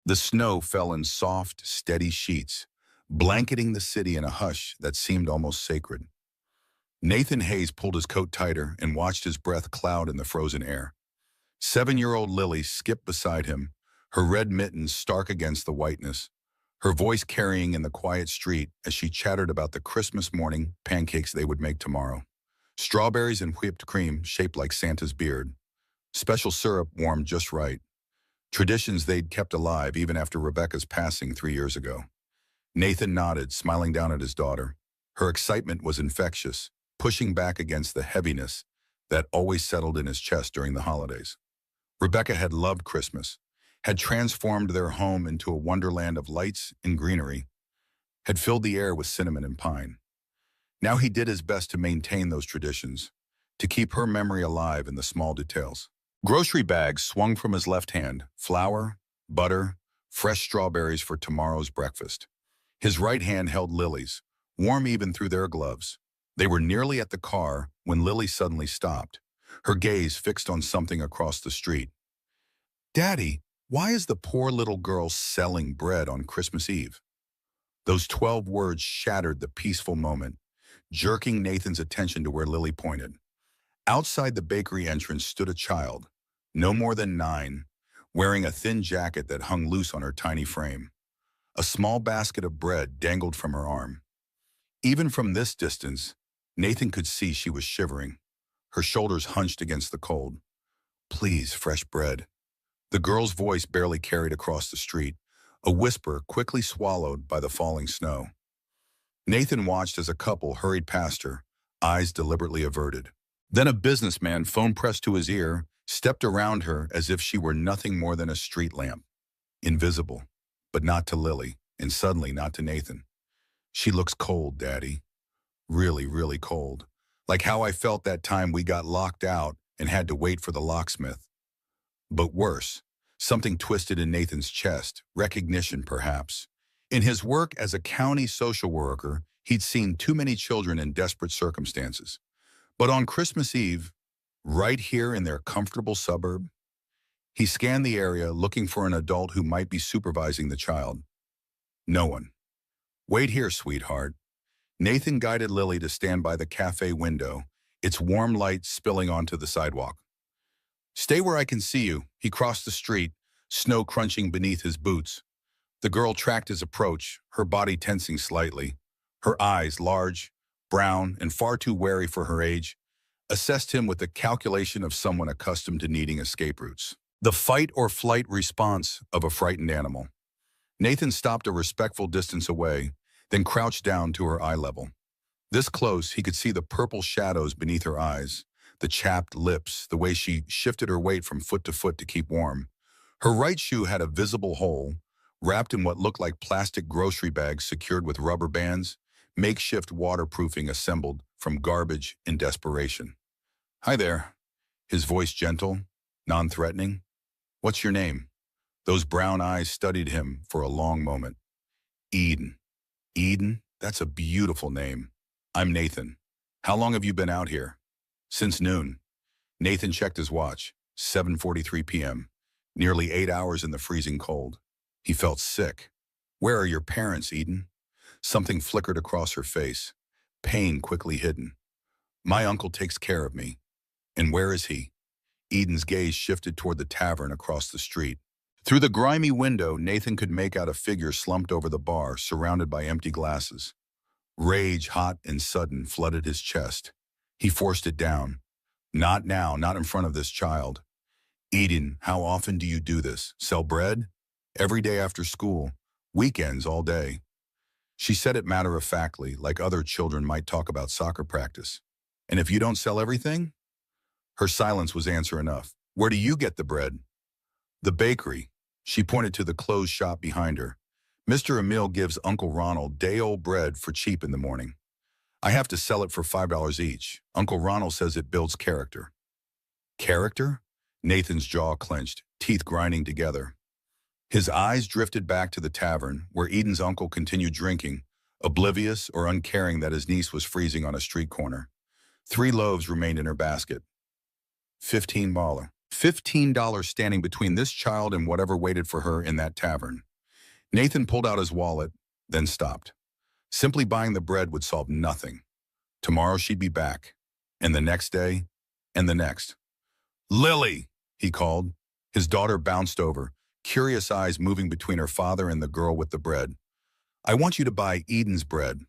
The snow fell in soft, steady sheets, blanketing the city in a hush that seemed almost sacred. Nathan Hayes pulled his coat tighter and watched his breath cloud in the frozen air. 7-year-old Lily skipped beside him, her red mittens stark against the whiteness, her voice carrying in the quiet street as she chattered about the Christmas morning pancakes they would make tomorrow. Strawberries and whipped cream shaped like Santa's beard. Special syrup warmed just right. Traditions they'd kept alive even after Rebecca's passing 3 years ago. Nathan nodded, smiling down at his daughter. Her excitement was infectious, pushing back against the heaviness that always settled in his chest during the holidays. Rebecca had loved Christmas, had transformed their home into a wonderland of lights and greenery, had filled the air with cinnamon and pine. Now he did his best to maintain those traditions, to keep her memory alive in the small details. Grocery bags swung from his left hand, flour, butter, fresh strawberries for tomorrow's breakfast. His right hand held Lily's, warm even through their gloves. They were nearly at the car when Lily suddenly stopped, her gaze fixed on something across the street. "Daddy, why is the poor little girl selling bread on Christmas Eve?" Those 12 words shattered the peaceful moment, jerking Nathan's attention to where Lily pointed. Outside the bakery entrance stood a child, no more than 9, wearing a thin jacket that hung loose on her tiny frame. A small basket of bread dangled from her arm. Even from this distance, Nathan could see she was shivering, her shoulders hunched against the cold. "Please, fresh bread." The girl's voice barely carried across the street, a whisper quickly swallowed by the falling snow. Nathan watched as a couple hurried past her, eyes deliberately averted. Then a businessman, phone pressed to his ear, stepped around her as if she were nothing more than a street lamp. Invisible, but not to Lily, and suddenly not to Nathan. "She looks cold, Daddy. Really, really cold. Like how I felt that time we got locked out and had to wait for the locksmith." But worse, something twisted in Nathan's chest, recognition perhaps. In his work as a county social worker, he'd seen too many children in desperate circumstances. But on Christmas Eve, right here in their comfortable suburb, he scanned the area looking for an adult who might be supervising the child. No one. "Wait here, sweetheart." Nathan guided Lily to stand by the cafe window, its warm light spilling onto the sidewalk. "Stay where I can see you." He crossed the street, snow crunching beneath his boots. The girl tracked his approach, her body tensing slightly. Her eyes, large, brown, and far too wary for her age, assessed him with the calculation of someone accustomed to needing escape routes. The fight or flight response of a frightened animal. Nathan stopped a respectful distance away, then crouched down to her eye level. This close, he could see the purple shadows beneath her eyes, the chapped lips, the way she shifted her weight from foot to foot to keep warm. Her right shoe had a visible hole, wrapped in what looked like plastic grocery bags secured with rubber bands, makeshift waterproofing assembled from garbage and desperation. "Hi there." His voice gentle, non-threatening. "What's your name?" Those brown eyes studied him for a long moment. "Eden." "Eden? That's a beautiful name." "I'm Nathan. How long have you been out here?" "Since noon." Nathan checked his watch. 7:43 p.m. Nearly 8 hours in the freezing cold. He felt sick. "Where are your parents, Eden?" Something flickered across her face, pain quickly hidden. "My uncle takes care of me." "And where is he?" Eden's gaze shifted toward the tavern across the street. Through the grimy window, Nathan could make out a figure slumped over the bar, surrounded by empty glasses. Rage, hot and sudden, flooded his chest. He forced it down. "Not now, not in front of this child." "Eden, how often do you do this? Sell bread?" "Every day after school. Weekends all day." She said it matter-of-factly, like other children might talk about soccer practice. "And if you don't sell everything?" Her silence was answer enough. "Where do you get the bread?" "The bakery." She pointed to the closed shop behind her. "Mr. Emil gives Uncle Ronald day-old bread for cheap in the morning. I have to sell it for $5 each. Uncle Ronald says it builds character." "Character?" Nathan's jaw clenched, teeth grinding together. His eyes drifted back to the tavern, where Eden's uncle continued drinking, oblivious or uncaring that his niece was freezing on a street corner. 3 loaves remained in her basket. $15. $15 standing between this child and whatever waited for her in that tavern. Nathan pulled out his wallet, then stopped. Simply buying the bread would solve nothing. Tomorrow she'd be back, and the next day, and the next. "Lily!" he called. His daughter bounced over, curious eyes moving between her father and the girl with the bread. "I want you to buy Eden's bread.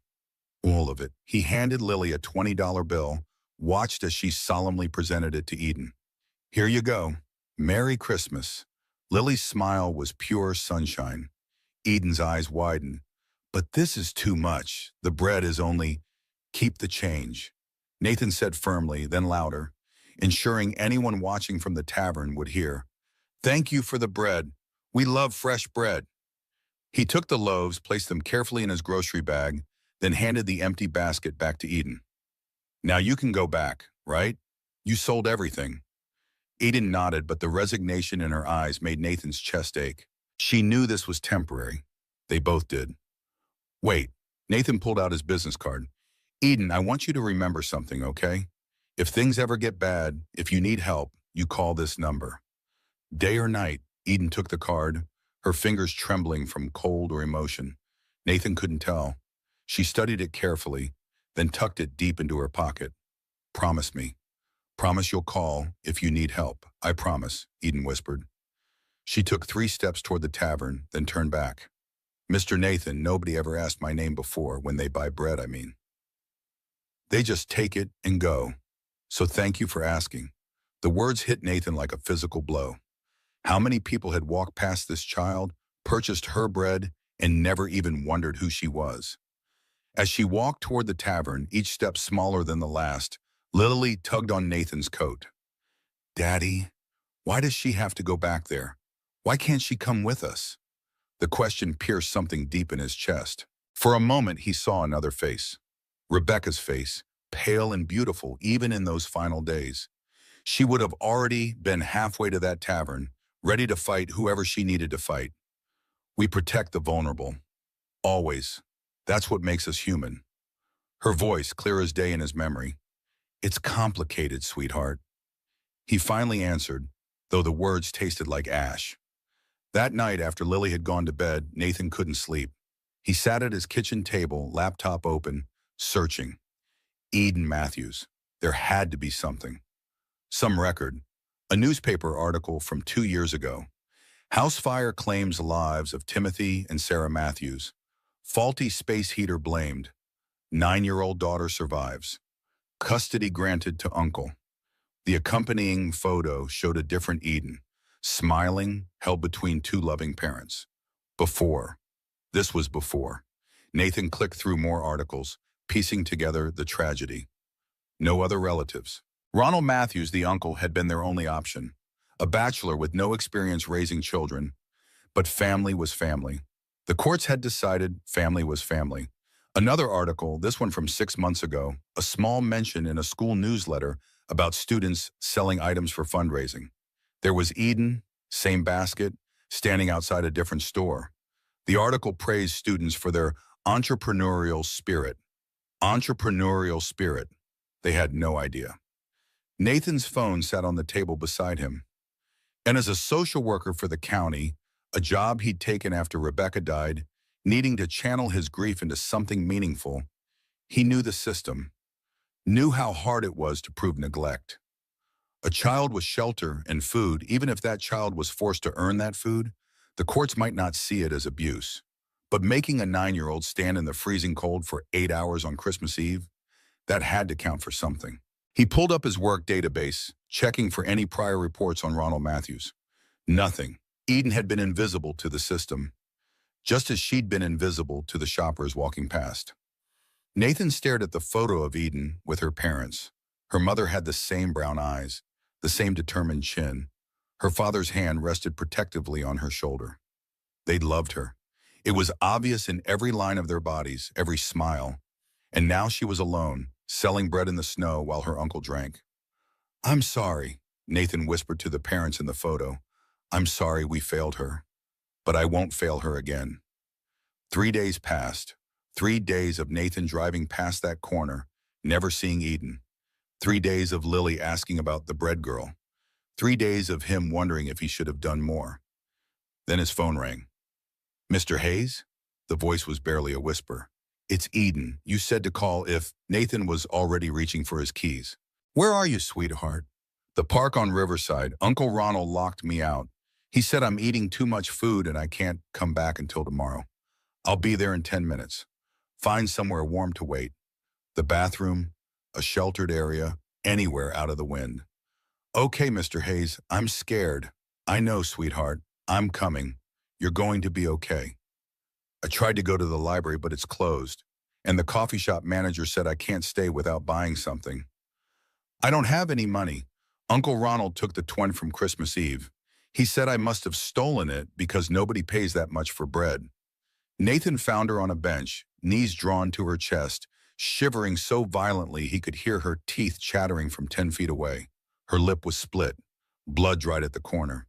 All of it." He handed Lily a $20 bill, watched as she solemnly presented it to Eden. "Here you go. Merry Christmas." Lily's smile was pure sunshine. Eden's eyes widened. "But this is too much. The bread is only—" "Keep the change," Nathan said firmly, then louder, ensuring anyone watching from the tavern would hear. "Thank you for the bread. We love fresh bread." He took the loaves, placed them carefully in his grocery bag, then handed the empty basket back to Eden. "Now you can go back, right? You sold everything." Eden nodded, but the resignation in her eyes made Nathan's chest ache. She knew this was temporary. They both did. "Wait." Nathan pulled out his business card. "Eden, I want you to remember something, okay? If things ever get bad, if you need help, you call this number." Day or night, Eden took the card, her fingers trembling from cold or emotion. Nathan couldn't tell. She studied it carefully, then tucked it deep into her pocket. "Promise me. Promise you'll call if you need help. I promise," Eden whispered. She took 3 steps toward the tavern, then turned back. "Mr. Nathan, nobody ever asked my name before, when they buy bread, I mean. They just take it and go. So thank you for asking." The words hit Nathan like a physical blow. How many people had walked past this child, purchased her bread, and never even wondered who she was? As she walked toward the tavern, each step smaller than the last, Lily tugged on Nathan's coat. "Daddy, why does she have to go back there? Why can't she come with us?" The question pierced something deep in his chest. For a moment, he saw another face. Rebecca's face, pale and beautiful even in those final days. She would have already been halfway to that tavern, ready to fight whoever she needed to fight. "We protect the vulnerable. Always. That's what makes us human." Her voice, clear as day in his memory. "It's complicated, sweetheart." He finally answered, though the words tasted like ash. That night, after Lily had gone to bed, Nathan couldn't sleep. He sat at his kitchen table, laptop open, searching. Eden Matthews. There had to be something. Some record. A newspaper article from 2 years ago. House fire claims lives of Timothy and Sarah Matthews. Faulty space heater blamed. 9-year-old daughter survives. Custody granted to uncle. The accompanying photo showed a different Eden, smiling, held between 2 loving parents. Before. This was before. Nathan clicked through more articles, piecing together the tragedy. No other relatives. Ronald Matthews, the uncle, had been their only option. A bachelor with no experience raising children. But family was family. The courts had decided family was family. Another article, this one from 6 months ago, a small mention in a school newsletter about students selling items for fundraising. There was Eden, same basket, standing outside a different store. The article praised students for their entrepreneurial spirit. Entrepreneurial spirit. They had no idea. Nathan's phone sat on the table beside him. And as a social worker for the county, a job he'd taken after Rebecca died, needing to channel his grief into something meaningful, he knew the system, knew how hard it was to prove neglect. A child with shelter and food, even if that child was forced to earn that food, the courts might not see it as abuse. But making a 9-year-old stand in the freezing cold for 8 hours on Christmas Eve, that had to count for something. He pulled up his work database, checking for any prior reports on Ronald Matthews. Nothing. Eden had been invisible to the system, just as she'd been invisible to the shoppers walking past. Nathan stared at the photo of Eden with her parents. Her mother had the same brown eyes, the same determined chin. Her father's hand rested protectively on her shoulder. They'd loved her. It was obvious in every line of their bodies, every smile. And now she was alone, selling bread in the snow while her uncle drank. "I'm sorry," Nathan whispered to the parents in the photo. "I'm sorry we failed her. But I won't fail her again." 3 days passed. 3 days of Nathan driving past that corner, never seeing Eden. 3 days of Lily asking about the bread girl. 3 days of him wondering if he should have done more. Then his phone rang. "Mr. Hayes?" The voice was barely a whisper. "It's Eden. You said to call if—" Nathan was already reaching for his keys. "Where are you, sweetheart?" "The park on Riverside. Uncle Ronald locked me out. He said I'm eating too much food and I can't come back until tomorrow. I'll be there in 10 minutes. Find somewhere warm to wait. The bathroom, a sheltered area, anywhere out of the wind." "Okay, Mr. Hayes, I'm scared." "I know, sweetheart. I'm coming. You're going to be okay." I tried to go to the library, but it's closed. And the coffee shop manager said I can't stay without buying something. "I don't have any money. Uncle Ronald took the 20 from Christmas Eve. He said I must have stolen it because nobody pays that much for bread." Nathan found her on a bench, knees drawn to her chest, shivering so violently he could hear her teeth chattering from 10 feet away. Her lip was split, blood dried at the corner.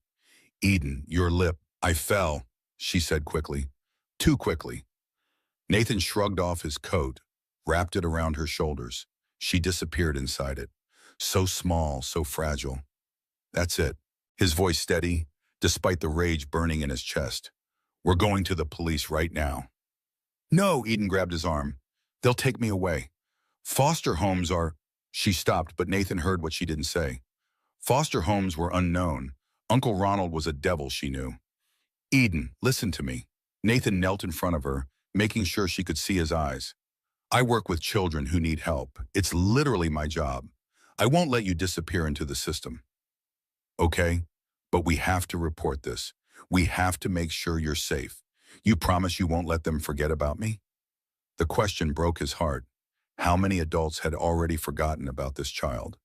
"Eden, your lip. I fell," she said quickly. Too quickly. Nathan shrugged off his coat, wrapped it around her shoulders. She disappeared inside it. So small, so fragile. "That's it." His voice steady, despite the rage burning in his chest. "We're going to the police right now." "No," Eden grabbed his arm. "They'll take me away. Foster homes are—" She stopped, but Nathan heard what she didn't say. Foster homes were unknown. Uncle Ronald was a devil, she knew. "Eden, listen to me." Nathan knelt in front of her, making sure she could see his eyes. "I work with children who need help. It's literally my job. I won't let you disappear into the system. Okay? But we have to report this. We have to make sure you're safe. You promise you won't let them forget about me?" The question broke his heart. How many adults had already forgotten about this child?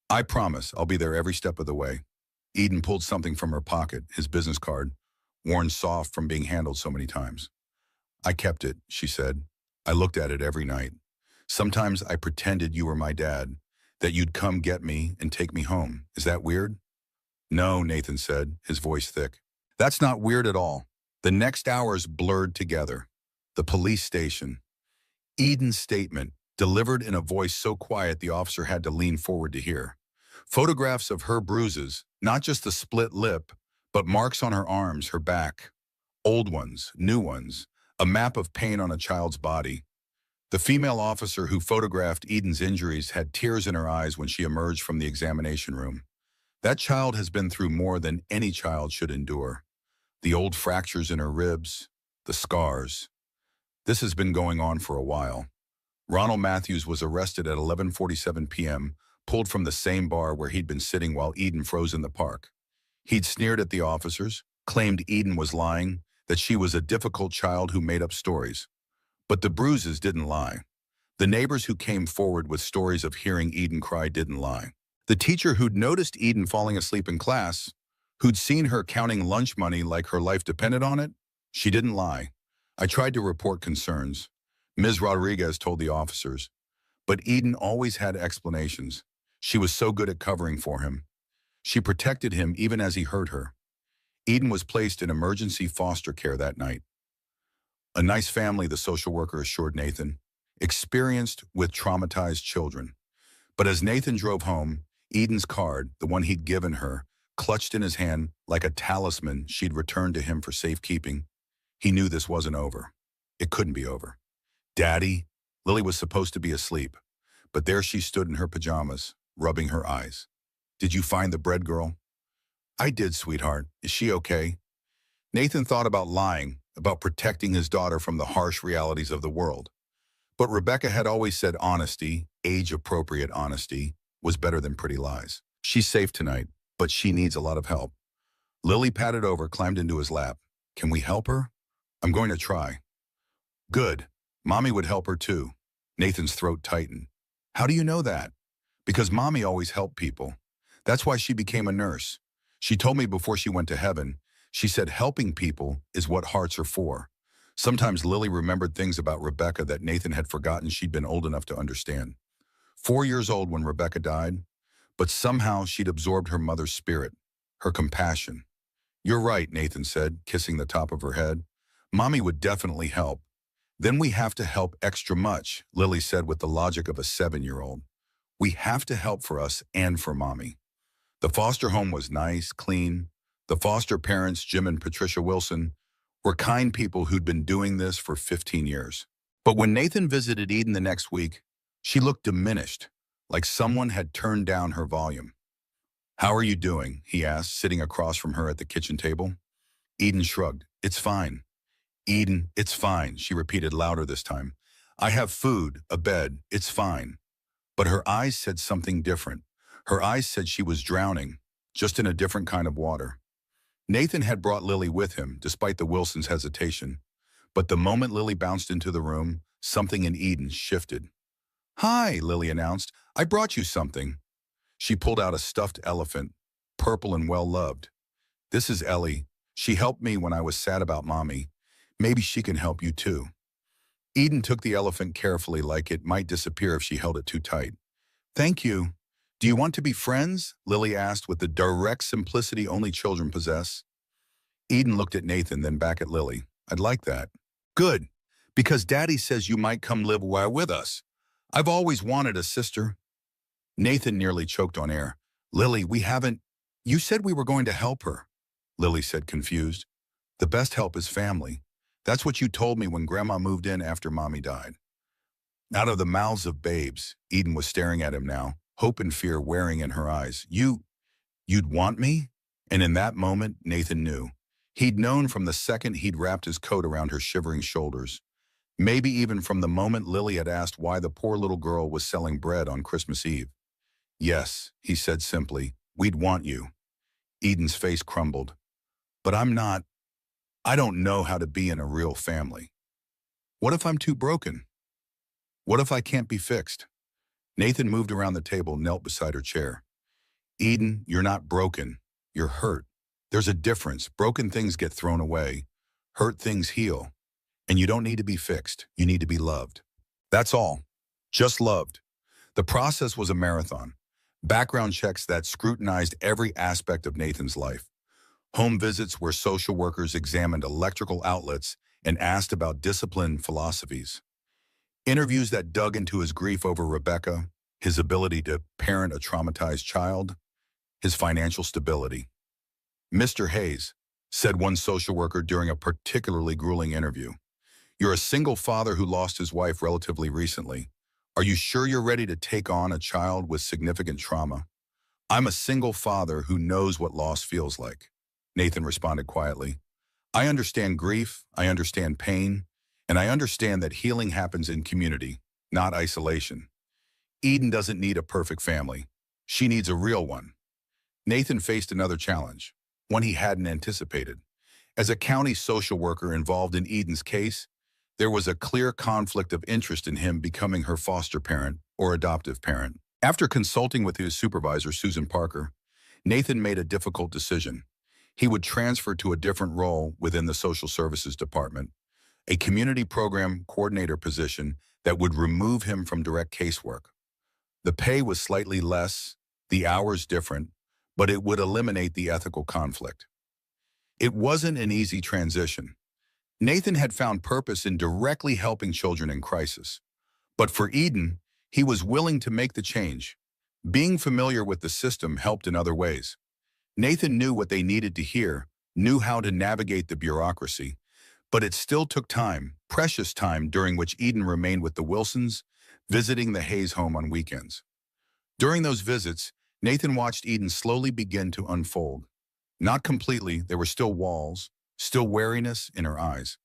"I promise I'll be there every step of the way." Eden pulled something from her pocket, his business card, worn soft from being handled so many times. "I kept it," she said. "I looked at it every night. Sometimes I pretended you were my dad, that you'd come get me and take me home. Is that weird?" "No," Nathan said, his voice thick. "That's not weird at all." The next hours blurred together. The police station. Eden's statement, delivered in a voice so quiet the officer had to lean forward to hear. Photographs of her bruises, not just the split lip, but marks on her arms, her back. Old ones, new ones, a map of pain on a child's body. The female officer who photographed Eden's injuries had tears in her eyes when she emerged from the examination room. That child has been through more than any child should endure. The old fractures in her ribs, the scars. This has been going on for a while. Ronald Matthews was arrested at 11:47 p.m., pulled from the same bar where he'd been sitting while Eden froze in the park. He'd sneered at the officers, claimed Eden was lying, that she was a difficult child who made up stories. But the bruises didn't lie. The neighbors who came forward with stories of hearing Eden cry didn't lie. The teacher who'd noticed Eden falling asleep in class, who'd seen her counting lunch money like her life depended on it, she didn't lie. "I tried to report concerns," Ms. Rodriguez told the officers. But Eden always had explanations. She was so good at covering for him. She protected him even as he hurt her. Eden was placed in emergency foster care that night. A nice family, the social worker assured Nathan, experienced with traumatized children. But as Nathan drove home, Eden's card, the one he'd given her, clutched in his hand like a talisman she'd returned to him for safekeeping. He knew this wasn't over. It couldn't be over. "Daddy?" Lily was supposed to be asleep, but there she stood in her pajamas, rubbing her eyes. "Did you find the bread girl?" "I did, sweetheart. Is she okay?" Nathan thought about lying, about protecting his daughter from the harsh realities of the world. But Rebecca had always said honesty, age-appropriate honesty, was better than pretty lies. "She's safe tonight, but she needs a lot of help." Lily patted over, climbed into his lap. "Can we help her?" "I'm going to try." "Good. Mommy would help her too." Nathan's throat tightened. "How do you know that?" "Because Mommy always helped people. That's why she became a nurse. She told me before she went to heaven, she said helping people is what hearts are for." Sometimes Lily remembered things about Rebecca that Nathan had forgotten she'd been old enough to understand. 4 years old when Rebecca died, but somehow she'd absorbed her mother's spirit, her compassion. "You're right," Nathan said, kissing the top of her head. "Mommy would definitely help. Then we have to help extra much," Lily said with the logic of a 7-year-old. "We have to help for us and for Mommy." The foster home was nice, clean. The foster parents, Jim and Patricia Wilson, were kind people who'd been doing this for 15 years. But when Nathan visited Eden the next week, she looked diminished, like someone had turned down her volume. "How are you doing?" he asked, sitting across from her at the kitchen table. Eden shrugged. "It's fine." "Eden, it's fine," she repeated louder this time. "I have food, a bed, it's fine." But her eyes said something different. Her eyes said she was drowning, just in a different kind of water. Nathan had brought Lily with him, despite the Wilsons' hesitation. But the moment Lily bounced into the room, something in Eden shifted. "Hi," Lily announced. "I brought you something." She pulled out a stuffed elephant, purple and well-loved. "This is Ellie. She helped me when I was sad about Mommy. Maybe she can help you too." Eden took the elephant carefully, like it might disappear if she held it too tight. "Thank you. Do you want to be friends?" Lily asked with the direct simplicity only children possess. Eden looked at Nathan, then back at Lily. "I'd like that." "Good, because Daddy says you might come live with us. I've always wanted a sister." Nathan nearly choked on air. "Lily, we haven't—" "You said we were going to help her," Lily said, confused. "The best help is family. That's what you told me when Grandma moved in after Mommy died." Out of the mouths of babes, Eden was staring at him now, hope and fear wearing in her eyes. You'd want me?" And in that moment, Nathan knew. He'd known from the second he'd wrapped his coat around her shivering shoulders. Maybe even from the moment Lily had asked why the poor little girl was selling bread on Christmas Eve. "Yes," he said simply, "we'd want you." Eden's face crumbled. "But I don't know how to be in a real family. What if I'm too broken? What if I can't be fixed?" Nathan moved around the table, knelt beside her chair. "Eden, you're not broken. You're hurt. There's a difference. Broken things get thrown away. Hurt things heal. And you don't need to be fixed. You need to be loved. That's all. Just loved." The process was a marathon. Background checks that scrutinized every aspect of Nathan's life. Home visits where social workers examined electrical outlets and asked about discipline philosophies. Interviews that dug into his grief over Rebecca, his ability to parent a traumatized child, his financial stability. "Mr. Hayes," said one social worker during a particularly grueling interview, "you're a single father who lost his wife relatively recently. Are you sure you're ready to take on a child with significant trauma?" "I'm a single father who knows what loss feels like," Nathan responded quietly. "I understand grief, I understand pain, and I understand that healing happens in community, not isolation. Eden doesn't need a perfect family. She needs a real one." Nathan faced another challenge, one he hadn't anticipated. As a county social worker involved in Eden's case, there was a clear conflict of interest in him becoming her foster parent or adoptive parent. After consulting with his supervisor, Susan Parker, Nathan made a difficult decision. He would transfer to a different role within the social services department, a community program coordinator position that would remove him from direct casework. The pay was slightly less, the hours different, but it would eliminate the ethical conflict. It wasn't an easy transition. Nathan had found purpose in directly helping children in crisis. But for Eden, he was willing to make the change. Being familiar with the system helped in other ways. Nathan knew what they needed to hear, knew how to navigate the bureaucracy, but it still took time, precious time, during which Eden remained with the Wilsons, visiting the Hayes home on weekends. During those visits, Nathan watched Eden slowly begin to unfold. Not completely, there were still walls, still wariness in her eyes.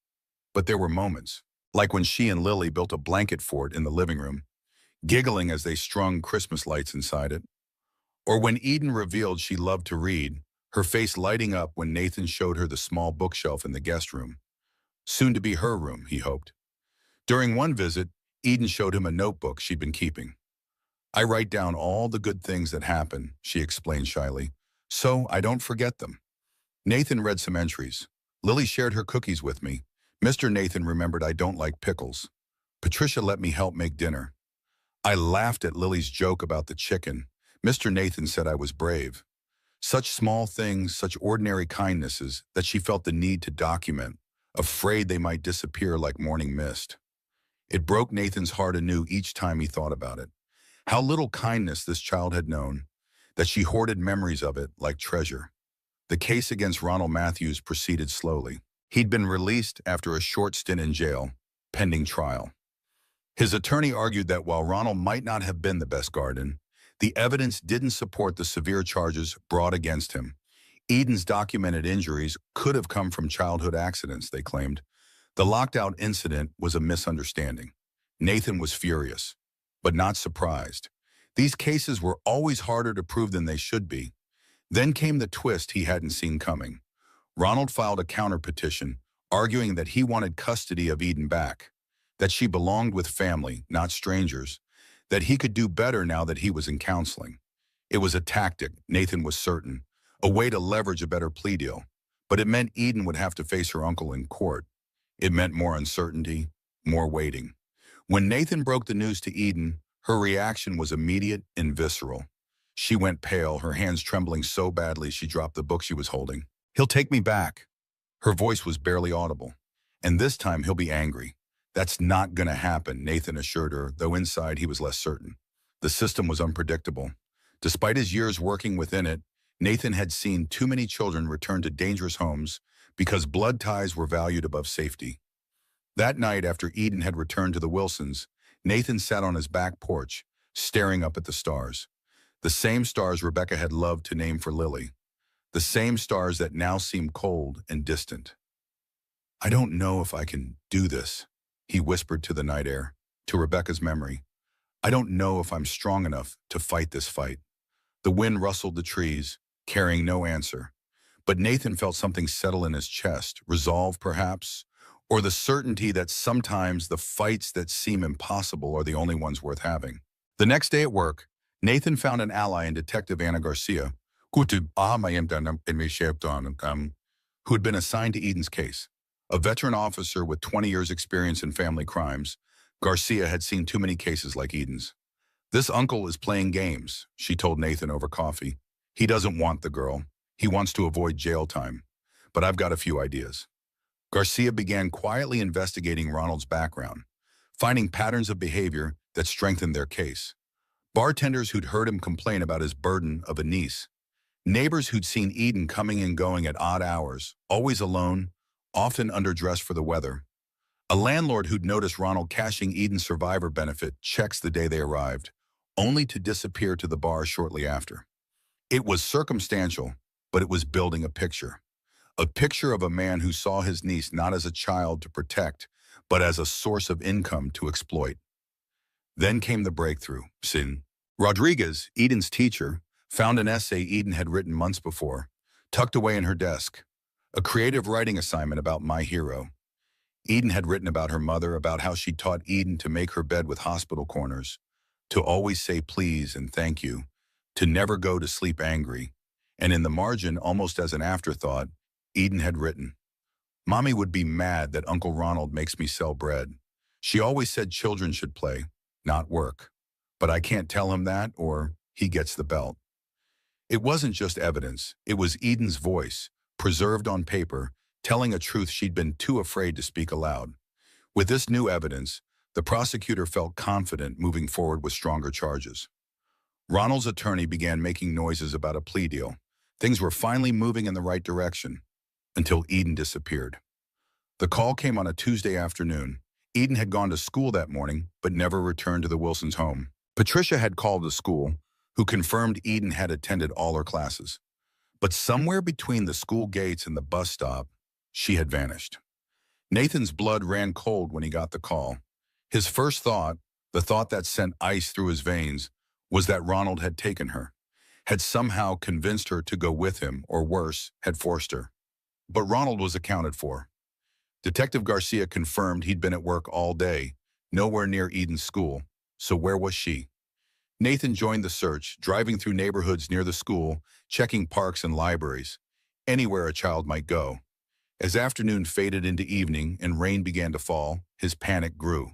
But there were moments, like when she and Lily built a blanket fort in the living room, giggling as they strung Christmas lights inside it. Or when Eden revealed she loved to read, her face lighting up when Nathan showed her the small bookshelf in the guest room. Soon to be her room, he hoped. During one visit, Eden showed him a notebook she'd been keeping. "I write down all the good things that happen," she explained shyly, "so I don't forget them." Nathan read some entries. "Lily shared her cookies with me. Mr. Nathan remembered I don't like pickles. Patricia let me help make dinner. I laughed at Lily's joke about the chicken. Mr. Nathan said I was brave." Such small things, such ordinary kindnesses that she felt the need to document, afraid they might disappear like morning mist. It broke Nathan's heart anew each time he thought about it. How little kindness this child had known. that she hoarded memories of it like treasure. The case against Ronald Matthews proceeded slowly. He'd been released after a short stint in jail, pending trial. His attorney argued that while Ronald might not have been the best guardian, the evidence didn't support the severe charges brought against him. Eden's documented injuries could have come from childhood accidents, they claimed. The locked-out incident was a misunderstanding. Nathan was furious, but not surprised. These cases were always harder to prove than they should be. Then came the twist he hadn't seen coming. Ronald filed a counter-petition, arguing that he wanted custody of Eden back, that she belonged with family, not strangers, that he could do better now that he was in counseling. It was a tactic, Nathan was certain, a way to leverage a better plea deal. But it meant Eden would have to face her uncle in court. It meant more uncertainty, more waiting. When Nathan broke the news to Eden, her reaction was immediate and visceral. She went pale, her hands trembling so badly she dropped the book she was holding. "He'll take me back." Her voice was barely audible. "And this time he'll be angry." "That's not gonna happen," Nathan assured her, though inside he was less certain. The system was unpredictable. Despite his years working within it, Nathan had seen too many children return to dangerous homes because blood ties were valued above safety. That night, after Eden had returned to the Wilsons, Nathan sat on his back porch, staring up at the stars. The same stars Rebecca had loved to name for Lily. The same stars that now seemed cold and distant. "I don't know if I can do this," he whispered to the night air, to Rebecca's memory. "I don't know if I'm strong enough to fight this fight." The wind rustled the trees, carrying no answer. But Nathan felt something settle in his chest, resolve perhaps, or the certainty that sometimes the fights that seem impossible are the only ones worth having. The next day at work, Nathan found an ally in Detective Anna Garcia, who had been assigned to Eden's case. A veteran officer with 20 years' experience in family crimes, Garcia had seen too many cases like Eden's. "This uncle is playing games," she told Nathan over coffee. "He doesn't want the girl. He wants to avoid jail time. But I've got a few ideas." Garcia began quietly investigating Ronald's background, finding patterns of behavior that strengthened their case. Bartenders who'd heard him complain about his burden of a niece. Neighbors who'd seen Eden coming and going at odd hours, always alone, often underdressed for the weather. A landlord who'd noticed Ronald cashing Eden's survivor benefit checks the day they arrived, only to disappear to the bar shortly after. It was circumstantial, but it was building a picture. A picture of a man who saw his niece not as a child to protect, but as a source of income to exploit. Then came the breakthrough. Sin. Rodriguez, Eden's teacher, found an essay Eden had written months before, tucked away in her desk. A creative writing assignment about my hero. Eden had written about her mother, about how she taught Eden to make her bed with hospital corners, to always say please and thank you, to never go to sleep angry. And in the margin, almost as an afterthought, Eden had written, "Mommy would be mad that Uncle Ronald makes me sell bread. She always said children should play, not work. But I can't tell him that, or he gets the belt." It wasn't just evidence, it was Eden's voice, preserved on paper, telling a truth she'd been too afraid to speak aloud. With this new evidence, the prosecutor felt confident moving forward with stronger charges. Ronald's attorney began making noises about a plea deal. Things were finally moving in the right direction, until Eden disappeared. The call came on a Tuesday afternoon. Eden had gone to school that morning, but never returned to the Wilsons' home. Patricia had called the school, who confirmed Eden had attended all her classes. But somewhere between the school gates and the bus stop, she had vanished. Nathan's blood ran cold when he got the call. His first thought, the thought that sent ice through his veins, was that Ronald had taken her, had somehow convinced her to go with him, or worse, had forced her. But Ronald was accounted for. Detective Garcia confirmed he'd been at work all day, nowhere near Eden's school. So where was she? Nathan joined the search, driving through neighborhoods near the school, checking parks and libraries, anywhere a child might go. As afternoon faded into evening and rain began to fall, his panic grew.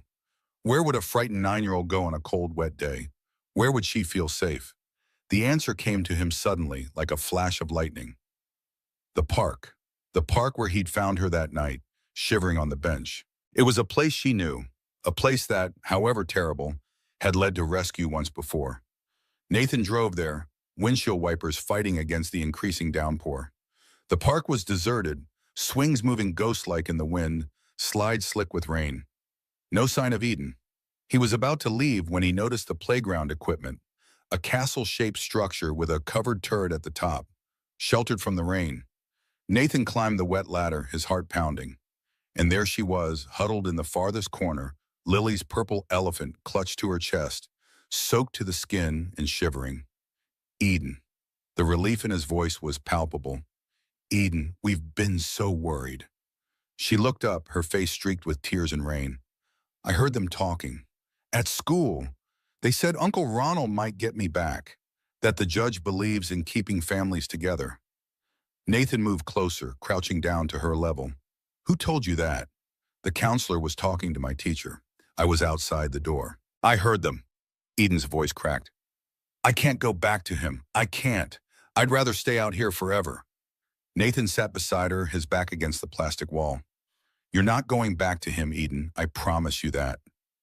Where would a frightened 9-year-old go on a cold, wet day? Where would she feel safe? The answer came to him suddenly, like a flash of lightning. The park. The park where he'd found her that night, shivering on the bench. It was a place she knew, a place that, however terrible, had led to rescue once before. Nathan drove there, windshield wipers fighting against the increasing downpour. The park was deserted, swings moving ghost-like in the wind, slides slick with rain. No sign of Eden. He was about to leave when he noticed the playground equipment, a castle-shaped structure with a covered turret at the top, sheltered from the rain. Nathan climbed the wet ladder, his heart pounding. And there she was, huddled in the farthest corner, Lily's purple elephant clutched to her chest, soaked to the skin and shivering. Eden. The relief in his voice was palpable. Eden, we've been so worried. She looked up, her face streaked with tears and rain. I heard them talking. At school, they said Uncle Ronald might get me back, that the judge believes in keeping families together. Nathan moved closer, crouching down to her level. Who told you that? The counselor was talking to my teacher. I was outside the door. I heard them. Eden's voice cracked. I can't go back to him. I can't. I'd rather stay out here forever. Nathan sat beside her, his back against the plastic wall. You're not going back to him, Eden. I promise you that.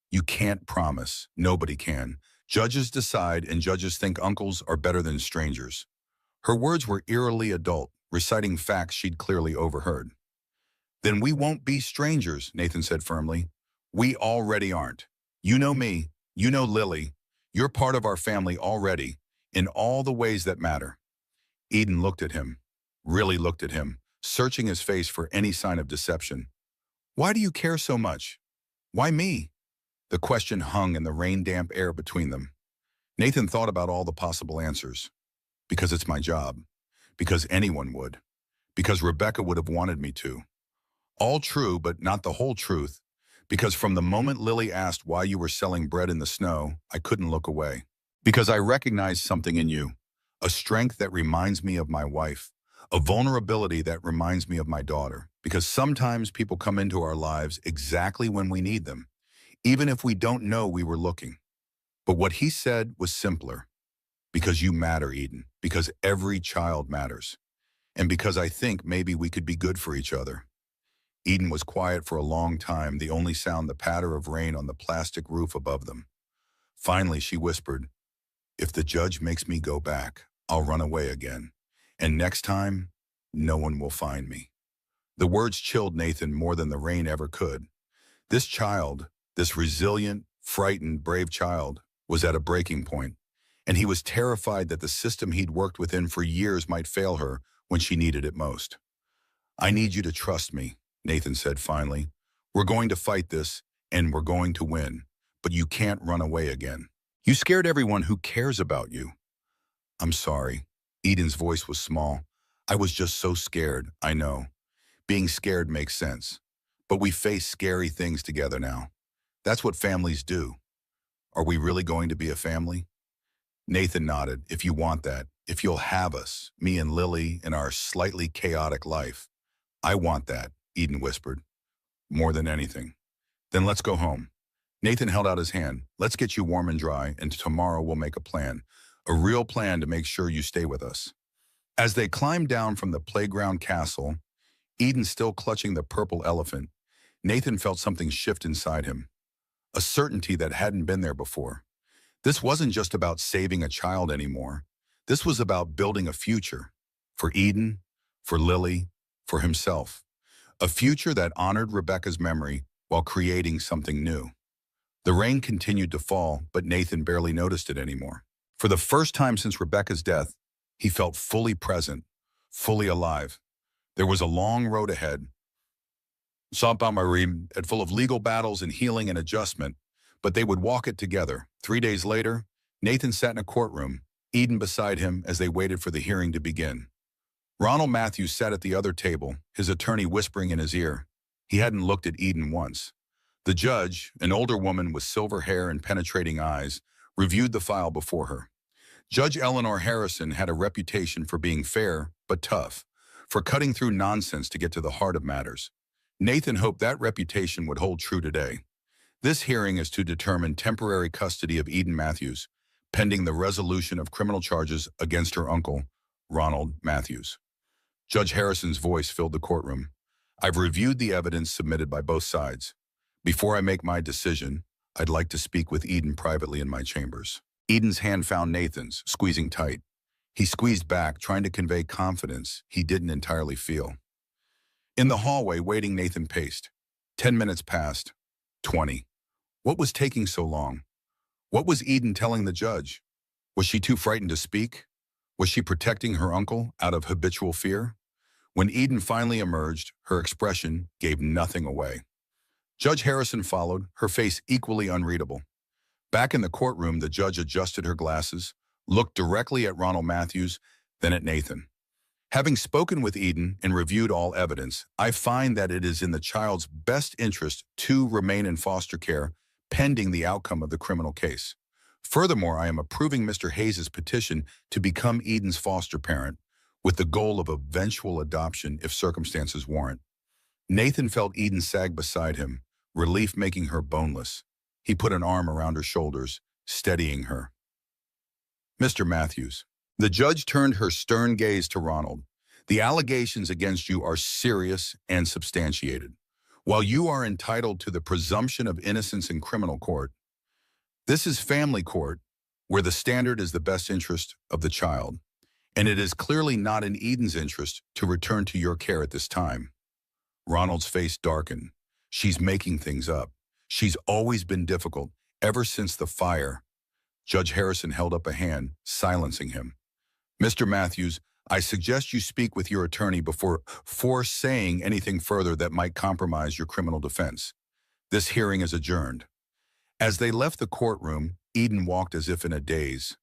You can't promise. Nobody can. Judges decide, and judges think uncles are better than strangers. Her words were eerily adult, reciting facts she'd clearly overheard. Then we won't be strangers, Nathan said firmly. We already aren't. You know me. You know Lily. You're part of our family already, in all the ways that matter. Eden looked at him, really looked at him, searching his face for any sign of deception. Why do you care so much? Why me? The question hung in the rain-damp air between them. Nathan thought about all the possible answers. Because it's my job. Because anyone would. Because Rebecca would have wanted me to. All true, but not the whole truth. Because from the moment Lily asked why you were selling bread in the snow, I couldn't look away. Because I recognized something in you. A strength that reminds me of my wife. A vulnerability that reminds me of my daughter. Because sometimes people come into our lives exactly when we need them, even if we don't know we were looking. But what he said was simpler. Because you matter, Eden. Because every child matters. And because I think maybe we could be good for each other. Eden was quiet for a long time, the only sound the patter of rain on the plastic roof above them. Finally, she whispered, if the judge makes me go back, I'll run away again. And next time, no one will find me. The words chilled Nathan more than the rain ever could. This child, this resilient, frightened, brave child, was at a breaking point, and he was terrified that the system he'd worked within for years might fail her when she needed it most. I need you to trust me, Nathan said finally. We're going to fight this, and we're going to win, but you can't run away again. You scared everyone who cares about you. I'm sorry. Eden's voice was small. I was just so scared, I know. Being scared makes sense. But we face scary things together now. That's what families do. Are we really going to be a family? Nathan nodded. If you want that, if you'll have us, me and Lily, in our slightly chaotic life. I want that, Eden whispered. More than anything. Then let's go home. Nathan held out his hand. Let's get you warm and dry, and tomorrow we'll make a plan. A real plan to make sure you stay with us. As they climbed down from the playground castle, Eden still clutching the purple elephant, Nathan felt something shift inside him. A certainty that hadn't been there before. This wasn't just about saving a child anymore. This was about building a future. For Eden, for Lily, for himself. A future that honored Rebecca's memory while creating something new. The rain continued to fall, but Nathan barely noticed it anymore. For the first time since Rebecca's death, he felt fully present, fully alive. There was a long road ahead, full of legal battles and healing and adjustment, but they would walk it together. 3 days later, Nathan sat in a courtroom, Eden beside him as they waited for the hearing to begin. Ronald Matthews sat at the other table, his attorney whispering in his ear. He hadn't looked at Eden once. The judge, an older woman with silver hair and penetrating eyes, reviewed the file before her. Judge Eleanor Harrison had a reputation for being fair but tough, for cutting through nonsense to get to the heart of matters. Nathan hoped that reputation would hold true today. This hearing is to determine temporary custody of Eden Matthews, pending the resolution of criminal charges against her uncle, Ronald Matthews. Judge Harrison's voice filled the courtroom. I've reviewed the evidence submitted by both sides. Before I make my decision, I'd like to speak with Eden privately in my chambers. Eden's hand found Nathan's, squeezing tight. He squeezed back, trying to convey confidence he didn't entirely feel. In the hallway, waiting, Nathan paced. 10 minutes passed. 20. What was taking so long? What was Eden telling the judge? Was she too frightened to speak? Was she protecting her uncle out of habitual fear? When Eden finally emerged, her expression gave nothing away. Judge Harrison followed, her face equally unreadable. Back in the courtroom, the judge adjusted her glasses, looked directly at Ronald Matthews, then at Nathan. Having spoken with Eden and reviewed all evidence, I find that it is in the child's best interest to remain in foster care pending the outcome of the criminal case. Furthermore, I am approving Mr. Hayes' petition to become Eden's foster parent with the goal of eventual adoption if circumstances warrant. Nathan felt Eden sag beside him, relief making her boneless. He put an arm around her shoulders, steadying her. Mr. Matthews. The judge turned her stern gaze to Ronald. The allegations against you are serious and substantiated. While you are entitled to the presumption of innocence in criminal court, this is family court, where the standard is the best interest of the child, and it is clearly not in Eden's interest to return to your care at this time. Ronald's face darkened. She's making things up. She's always been difficult, ever since the fire. Judge Harrison held up a hand, silencing him. Mr. Matthews, I suggest you speak with your attorney before saying anything further that might compromise your criminal defense. This hearing is adjourned. As they left the courtroom, Eden walked as if in a daze.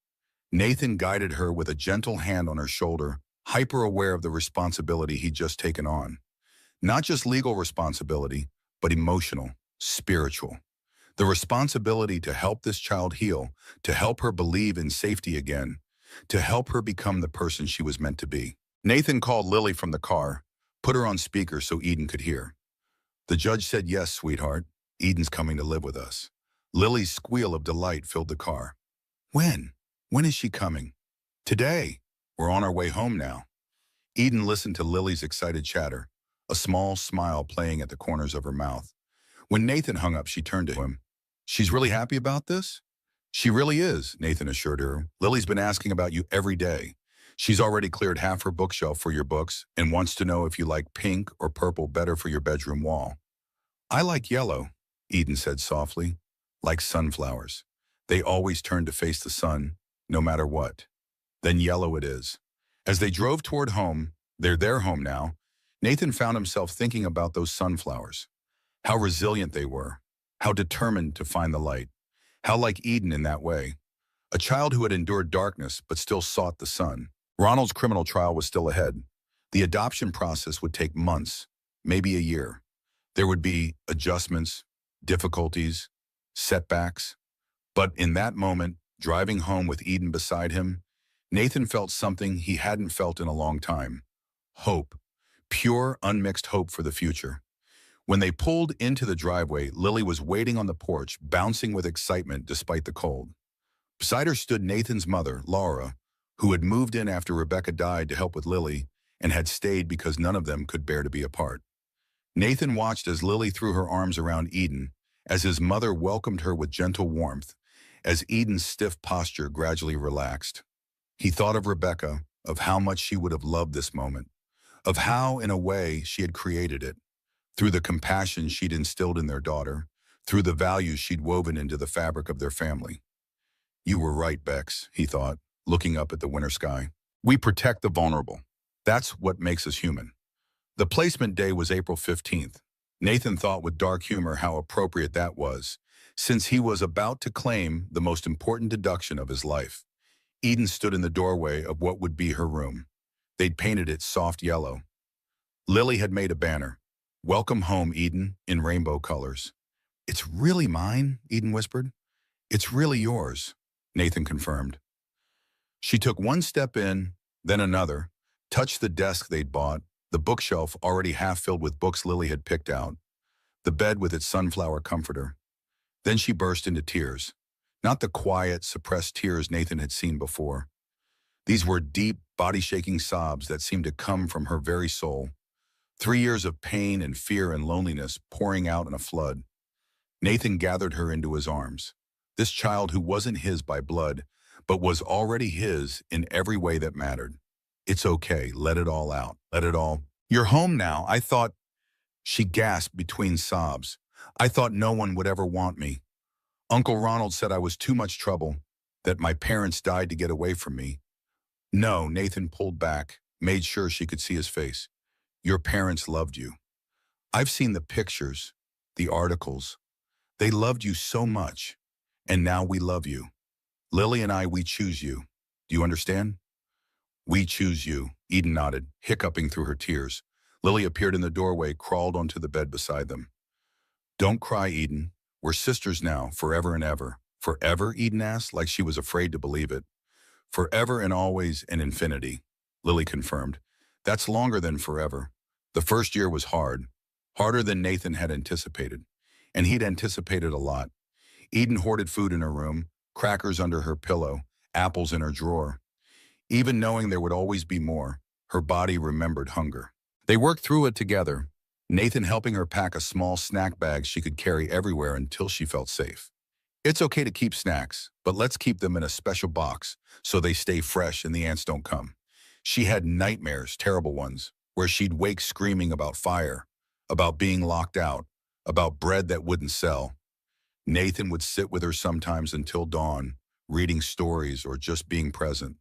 Nathan guided her with a gentle hand on her shoulder, hyper-aware of the responsibility he'd just taken on. Not just legal responsibility, but emotional, spiritual. The responsibility to help this child heal, to help her believe in safety again, to help her become the person she was meant to be. Nathan called Lily from the car, put her on speaker so Eden could hear. The judge said, "Yes, sweetheart, Eden's coming to live with us." Lily's squeal of delight filled the car. When? When is she coming? Today. We're on our way home now. Eden listened to Lily's excited chatter, a small smile playing at the corners of her mouth. When Nathan hung up, she turned to him. She's really happy about this? She really is, Nathan assured her. Lily's been asking about you every day. She's already cleared half her bookshelf for your books and wants to know if you like pink or purple better for your bedroom wall. I like yellow, Eden said softly. Like sunflowers. They always turn to face the sun, no matter what. Then yellow it is. As they drove toward home, they're their home now, Nathan found himself thinking about those sunflowers. How resilient they were. How determined to find the light. How like Eden in that way. A child who had endured darkness but still sought the sun. Ronald's criminal trial was still ahead. The adoption process would take months, maybe a year. There would be adjustments, difficulties, setbacks. But in that moment, driving home with Eden beside him, Nathan felt something he hadn't felt in a long time. Hope. Pure, unmixed hope for the future. When they pulled into the driveway, Lily was waiting on the porch, bouncing with excitement despite the cold. Beside her stood Nathan's mother, Laura, who had moved in after Rebecca died to help with Lily and had stayed because none of them could bear to be apart. Nathan watched as Lily threw her arms around Eden, as his mother welcomed her with gentle warmth, as Eden's stiff posture gradually relaxed. He thought of Rebecca, of how much she would have loved this moment, of how, in a way, she had created it, through the compassion she'd instilled in their daughter, through the values she'd woven into the fabric of their family. You were right, Bex, he thought, looking up at the winter sky. We protect the vulnerable. That's what makes us human. The placement day was April 15th. Nathan thought with dark humor how appropriate that was, since he was about to claim the most important deduction of his life. Eden stood in the doorway of what would be her room. They'd painted it soft yellow. Lily had made a banner, "Welcome home, Eden," in rainbow colors. "It's really mine," Eden whispered. "It's really yours," Nathan confirmed. She took one step in, then another, touched the desk they'd bought, the bookshelf already half filled with books Lily had picked out, the bed with its sunflower comforter. Then she burst into tears. Not the quiet, suppressed tears Nathan had seen before. These were deep, body-shaking sobs that seemed to come from her very soul. 3 years of pain and fear and loneliness pouring out in a flood. Nathan gathered her into his arms. This child who wasn't his by blood, but was already his in every way that mattered. It's okay, let it all out, let it all. You're home now, I thought, she gasped between sobs. I thought no one would ever want me. Uncle Ronald said I was too much trouble, that my parents died to get away from me. No, Nathan pulled back, made sure she could see his face. Your parents loved you. I've seen the pictures, the articles. They loved you so much, and now we love you. Lily and I, we choose you. Do you understand? We choose you, Eden nodded, hiccuping through her tears. Lily appeared in the doorway, crawled onto the bed beside them. Don't cry, Eden. We're sisters now, forever and ever. Forever, Eden asked, like she was afraid to believe it. Forever and always and infinity, Lily confirmed. That's longer than forever. The first year was hard, harder than Nathan had anticipated. And he'd anticipated a lot. Eden hoarded food in her room, crackers under her pillow, apples in her drawer. Even knowing there would always be more, her body remembered hunger. They worked through it together, Nathan helping her pack a small snack bag she could carry everywhere until she felt safe. It's okay to keep snacks, but let's keep them in a special box so they stay fresh and the ants don't come. She had nightmares, terrible ones, where she'd wake screaming about fire, about being locked out, about bread that wouldn't sell. Nathan would sit with her sometimes until dawn, reading stories or just being present.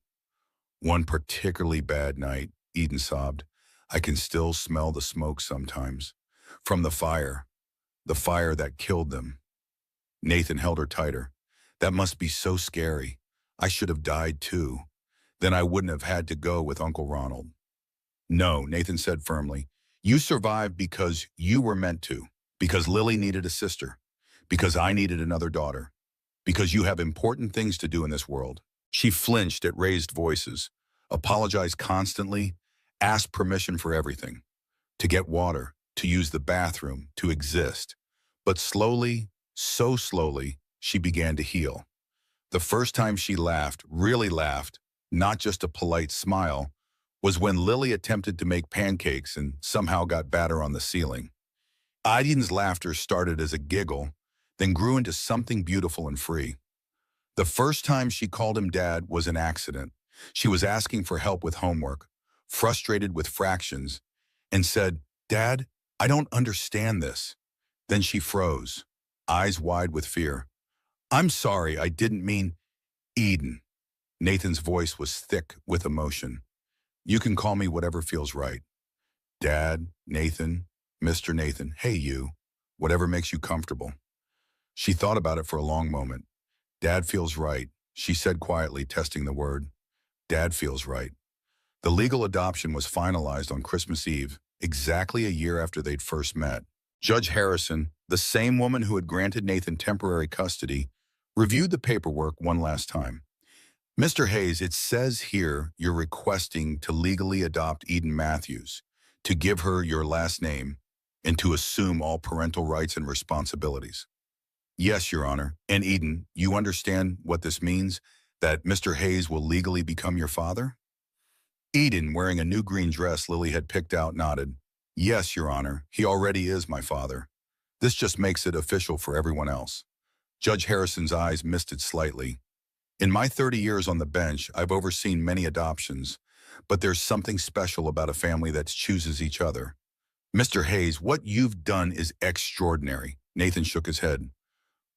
One particularly bad night, Eden sobbed, I can still smell the smoke sometimes. From the fire that killed them. Nathan held her tighter. That must be so scary. I should have died too. Then I wouldn't have had to go with Uncle Ronald. No, Nathan said firmly. You survived because you were meant to. Because Lily needed a sister. Because I needed another daughter. Because you have important things to do in this world. She flinched at raised voices, apologized constantly, asked permission for everything. To get water, to use the bathroom, to exist. But slowly, so slowly, she began to heal. The first time she laughed, really laughed, not just a polite smile, was when Lily attempted to make pancakes and somehow got batter on the ceiling. Eden's laughter started as a giggle, then grew into something beautiful and free. The first time she called him Dad was an accident. She was asking for help with homework, frustrated with fractions, and said, Dad, I don't understand this. Then she froze, eyes wide with fear. I'm sorry, I didn't mean Eden. Nathan's voice was thick with emotion. You can call me whatever feels right. Dad, Nathan, Mr. Nathan, hey you, whatever makes you comfortable. She thought about it for a long moment. Dad feels right, she said quietly, testing the word. Dad feels right. The legal adoption was finalized on Christmas Eve, exactly a year after they'd first met. Judge Harrison, the same woman who had granted Nathan temporary custody, reviewed the paperwork one last time. Mr. Hayes, it says here you're requesting to legally adopt Eden Matthews, to give her your last name, and to assume all parental rights and responsibilities. Yes, Your Honor. And Eden, you understand what this means? That Mr. Hayes will legally become your father? Eden, wearing a new green dress Lily had picked out, nodded. Yes, Your Honor, he already is my father. This just makes it official for everyone else. Judge Harrison's eyes misted slightly. In my 30 years on the bench, I've overseen many adoptions, but there's something special about a family that chooses each other. Mr. Hayes, what you've done is extraordinary. Nathan shook his head.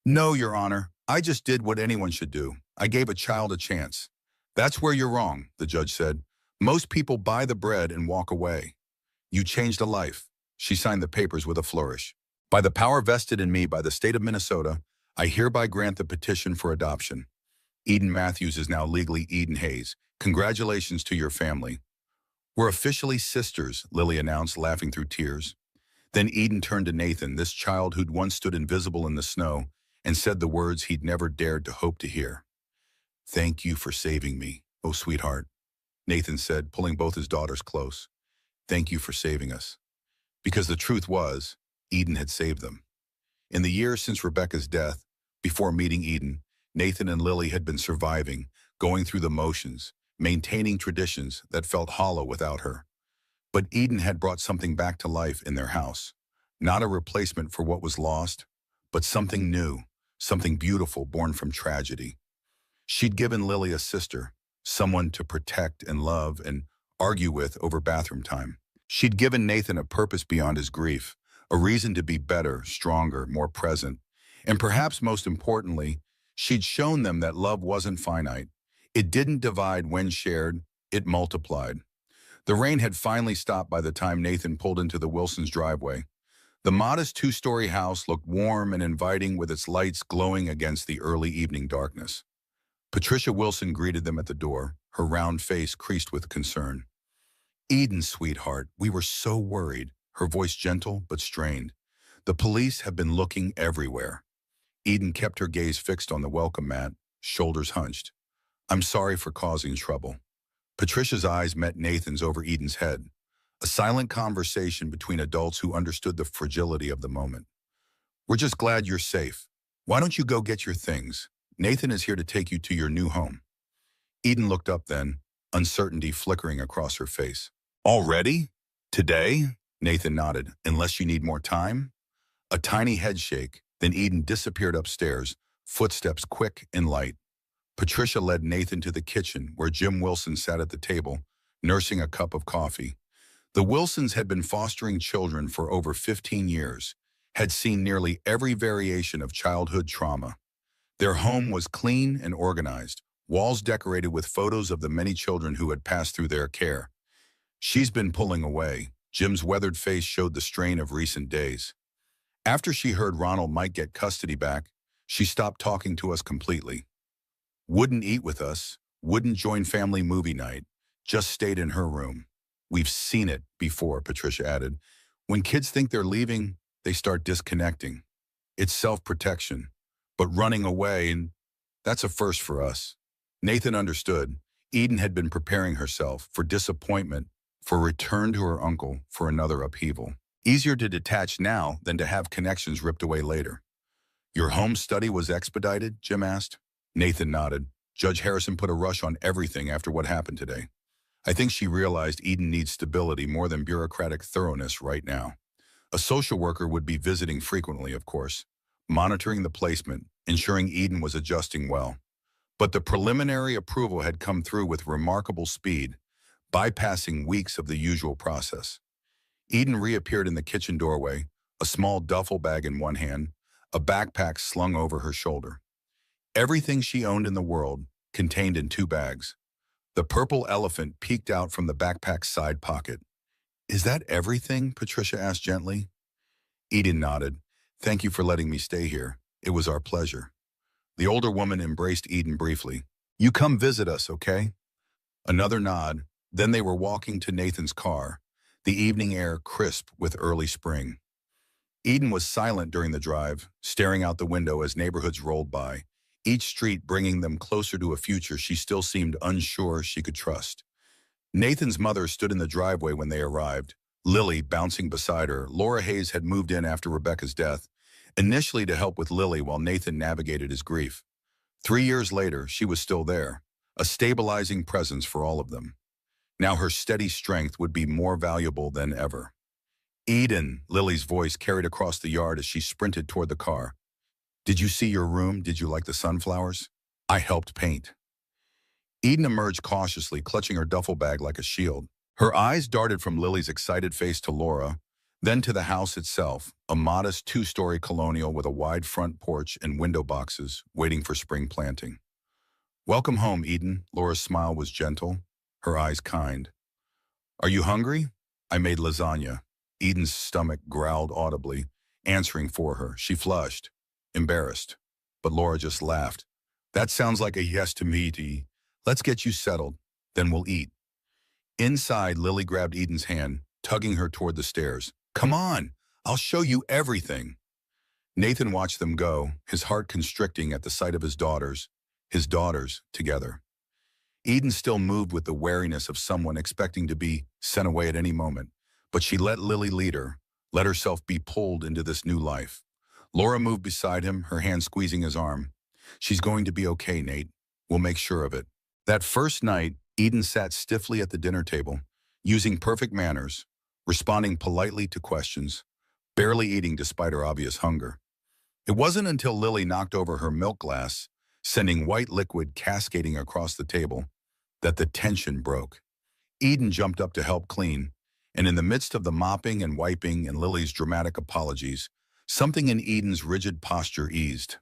No, Your Honor, I just did what anyone should do. I gave a child a chance. That's where you're wrong, the judge said. Most people buy the bread and walk away. You changed a life. She signed the papers with a flourish. By the power vested in me by the state of Minnesota, I hereby grant the petition for adoption. Eden Matthews is now legally Eden Hayes. Congratulations to your family. We're officially sisters, Lily announced, laughing through tears. Then Eden turned to Nathan, this child who'd once stood invisible in the snow, and said the words he'd never dared to hope to hear. Thank you for saving me, oh sweetheart, Nathan said, pulling both his daughters close. Thank you for saving us. Because the truth was, Eden had saved them. In the years since Rebecca's death, before meeting Eden, Nathan and Lily had been surviving, going through the motions, maintaining traditions that felt hollow without her. But Eden had brought something back to life in their house. Not a replacement for what was lost, but something new, something beautiful born from tragedy. She'd given Lily a sister, someone to protect and love and argue with over bathroom time. She'd given Nathan a purpose beyond his grief, a reason to be better, stronger, more present. And perhaps most importantly, she'd shown them that love wasn't finite. It didn't divide when shared, it multiplied. The rain had finally stopped by the time Nathan pulled into the Wilsons' driveway. The modest two-story house looked warm and inviting with its lights glowing against the early evening darkness. Patricia Wilson greeted them at the door, her round face creased with concern. "Eden, sweetheart, we were so worried," her voice gentle but strained. "The police have been looking everywhere." Eden kept her gaze fixed on the welcome mat, shoulders hunched. "I'm sorry for causing trouble." Patricia's eyes met Nathan's over Eden's head, a silent conversation between adults who understood the fragility of the moment. "We're just glad you're safe. Why don't you go get your things? Nathan is here to take you to your new home." Eden looked up then, uncertainty flickering across her face. "Already? Today?" Nathan nodded. "Unless you need more time?" A tiny head shake, then Eden disappeared upstairs, footsteps quick and light. Patricia led Nathan to the kitchen where Jim Wilson sat at the table, nursing a cup of coffee. The Wilsons had been fostering children for over 15 years, had seen nearly every variation of childhood trauma. Their home was clean and organized, walls decorated with photos of the many children who had passed through their care. "She's been pulling away." Jim's weathered face showed the strain of recent days. "After she heard Ronald might get custody back, she stopped talking to us completely. Wouldn't eat with us, wouldn't join family movie night, just stayed in her room." "We've seen it before," Patricia added. "When kids think they're leaving, they start disconnecting. It's self-protection. But running away, and that's a first for us." Nathan understood. Eden had been preparing herself for disappointment, for return to her uncle, for another upheaval. Easier to detach now than to have connections ripped away later. "Your home study was expedited?" Jim asked. Nathan nodded. "Judge Harrison put a rush on everything after what happened today. I think she realized Eden needs stability more than bureaucratic thoroughness right now. A social worker would be visiting frequently, of course, monitoring the placement, ensuring Eden was adjusting well. But the preliminary approval had come through with remarkable speed, bypassing weeks of the usual process. Eden reappeared in the kitchen doorway, a small duffel bag in one hand, a backpack slung over her shoulder. Everything she owned in the world contained in two bags. The purple elephant peeked out from the backpack's side pocket. "Is that everything?" Patricia asked gently. Eden nodded. "Thank you for letting me stay here. It was our pleasure." The older woman embraced Eden briefly. "You come visit us, okay?" Another nod, then they were walking to Nathan's car, the evening air crisp with early spring. Eden was silent during the drive, staring out the window as neighborhoods rolled by, each street bringing them closer to a future she still seemed unsure she could trust. Nathan's mother stood in the driveway when they arrived, Lily bouncing beside her. Laura Hayes had moved in after Rebecca's death, initially to help with Lily while Nathan navigated his grief. 3 years later, she was still there, a stabilizing presence for all of them. Now her steady strength would be more valuable than ever. "Eden," Lily's voice carried across the yard as she sprinted toward the car. "Did you see your room? Did you like the sunflowers? I helped paint." Eden emerged cautiously, clutching her duffel bag like a shield. Her eyes darted from Lily's excited face to Laura, then to the house itself, a modest two-story colonial with a wide front porch and window boxes waiting for spring planting. "Welcome home, Eden." Laura's smile was gentle, her eyes kind. "Are you hungry? I made lasagna." Eden's stomach growled audibly, answering for her. She flushed, embarrassed. But Laura just laughed. "That sounds like a yes to me, Dee. Let's get you settled, then we'll eat." Inside, Lily grabbed Eden's hand, tugging her toward the stairs. "Come on, I'll show you everything." Nathan watched them go, his heart constricting at the sight of his daughters, together. Eden still moved with the wariness of someone expecting to be sent away at any moment, but she let Lily lead her, let herself be pulled into this new life. Laura moved beside him, her hand squeezing his arm. "She's going to be okay, Nate. We'll make sure of it." That first night, Eden sat stiffly at the dinner table, using perfect manners, responding politely to questions, barely eating despite her obvious hunger. It wasn't until Lily knocked over her milk glass sending white liquid cascading across the table, that the tension broke. Eden jumped up to help clean, and in the midst of the mopping and wiping and Lily's dramatic apologies, something in Eden's rigid posture eased.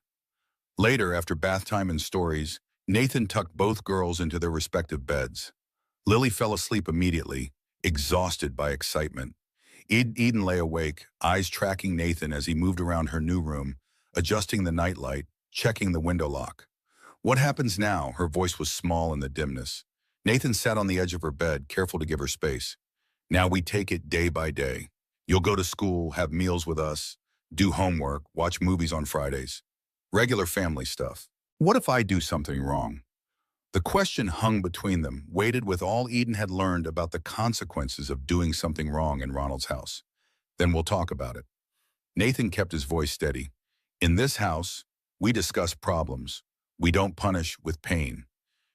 Later, after bath time and stories, Nathan tucked both girls into their respective beds. Lily fell asleep immediately, exhausted by excitement. Eden lay awake, eyes tracking Nathan as he moved around her new room, adjusting the nightlight, checking the window lock. "What happens now?" Her voice was small in the dimness. Nathan sat on the edge of her bed, careful to give her space. "Now we take it day by day. You'll go to school, have meals with us, do homework, watch movies on Fridays. Regular family stuff. What if I do something wrong?" The question hung between them, weighted with all Eden had learned about the consequences of doing something wrong in Ronald's house. "Then we'll talk about it." Nathan kept his voice steady. "In this house, we discuss problems. We don't punish with pain.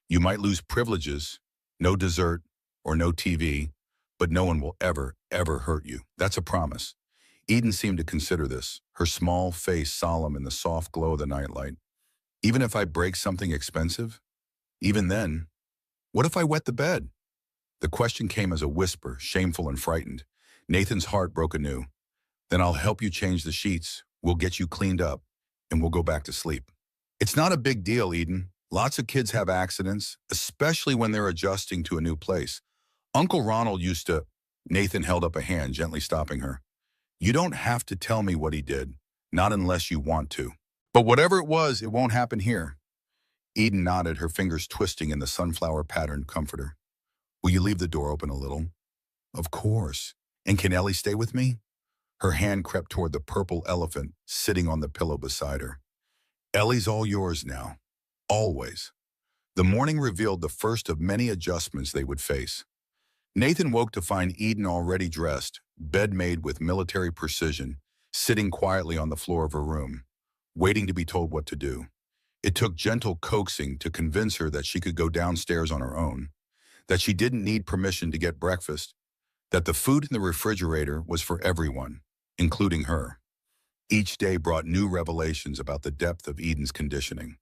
You might lose privileges, no dessert or no TV, but no one will ever hurt you. That's a promise." Eden seemed to consider this, her small face solemn in the soft glow of the nightlight. "Even if I break something expensive? Even then, what if I wet the bed?" The question came as a whisper, shameful and frightened. Nathan's heart broke anew. "Then I'll help you change the sheets. We'll get you cleaned up, and we'll go back to sleep." "It's not a big deal, Eden. Lots of kids have accidents, especially when they're adjusting to a new place. Uncle Ronald used to—" Nathan held up a hand, gently stopping her. "You don't have to tell me what he did, not unless you want to. But whatever it was, it won't happen here." Eden nodded, her fingers twisting in the sunflower-patterned comforter. "Will you leave the door open a little?" "Of course. And can Ellie stay with me?" Her hand crept toward the purple elephant sitting on the pillow beside her. "Ellie's all yours now. Always." The morning revealed the first of many adjustments they would face. Nathan woke to find Eden already dressed, bed made with military precision, sitting quietly on the floor of her room, waiting to be told what to do. It took gentle coaxing to convince her that she could go downstairs on her own, that she didn't need permission to get breakfast, that the food in the refrigerator was for everyone, including her. Each day brought new revelations about the depth of Eden's conditioning.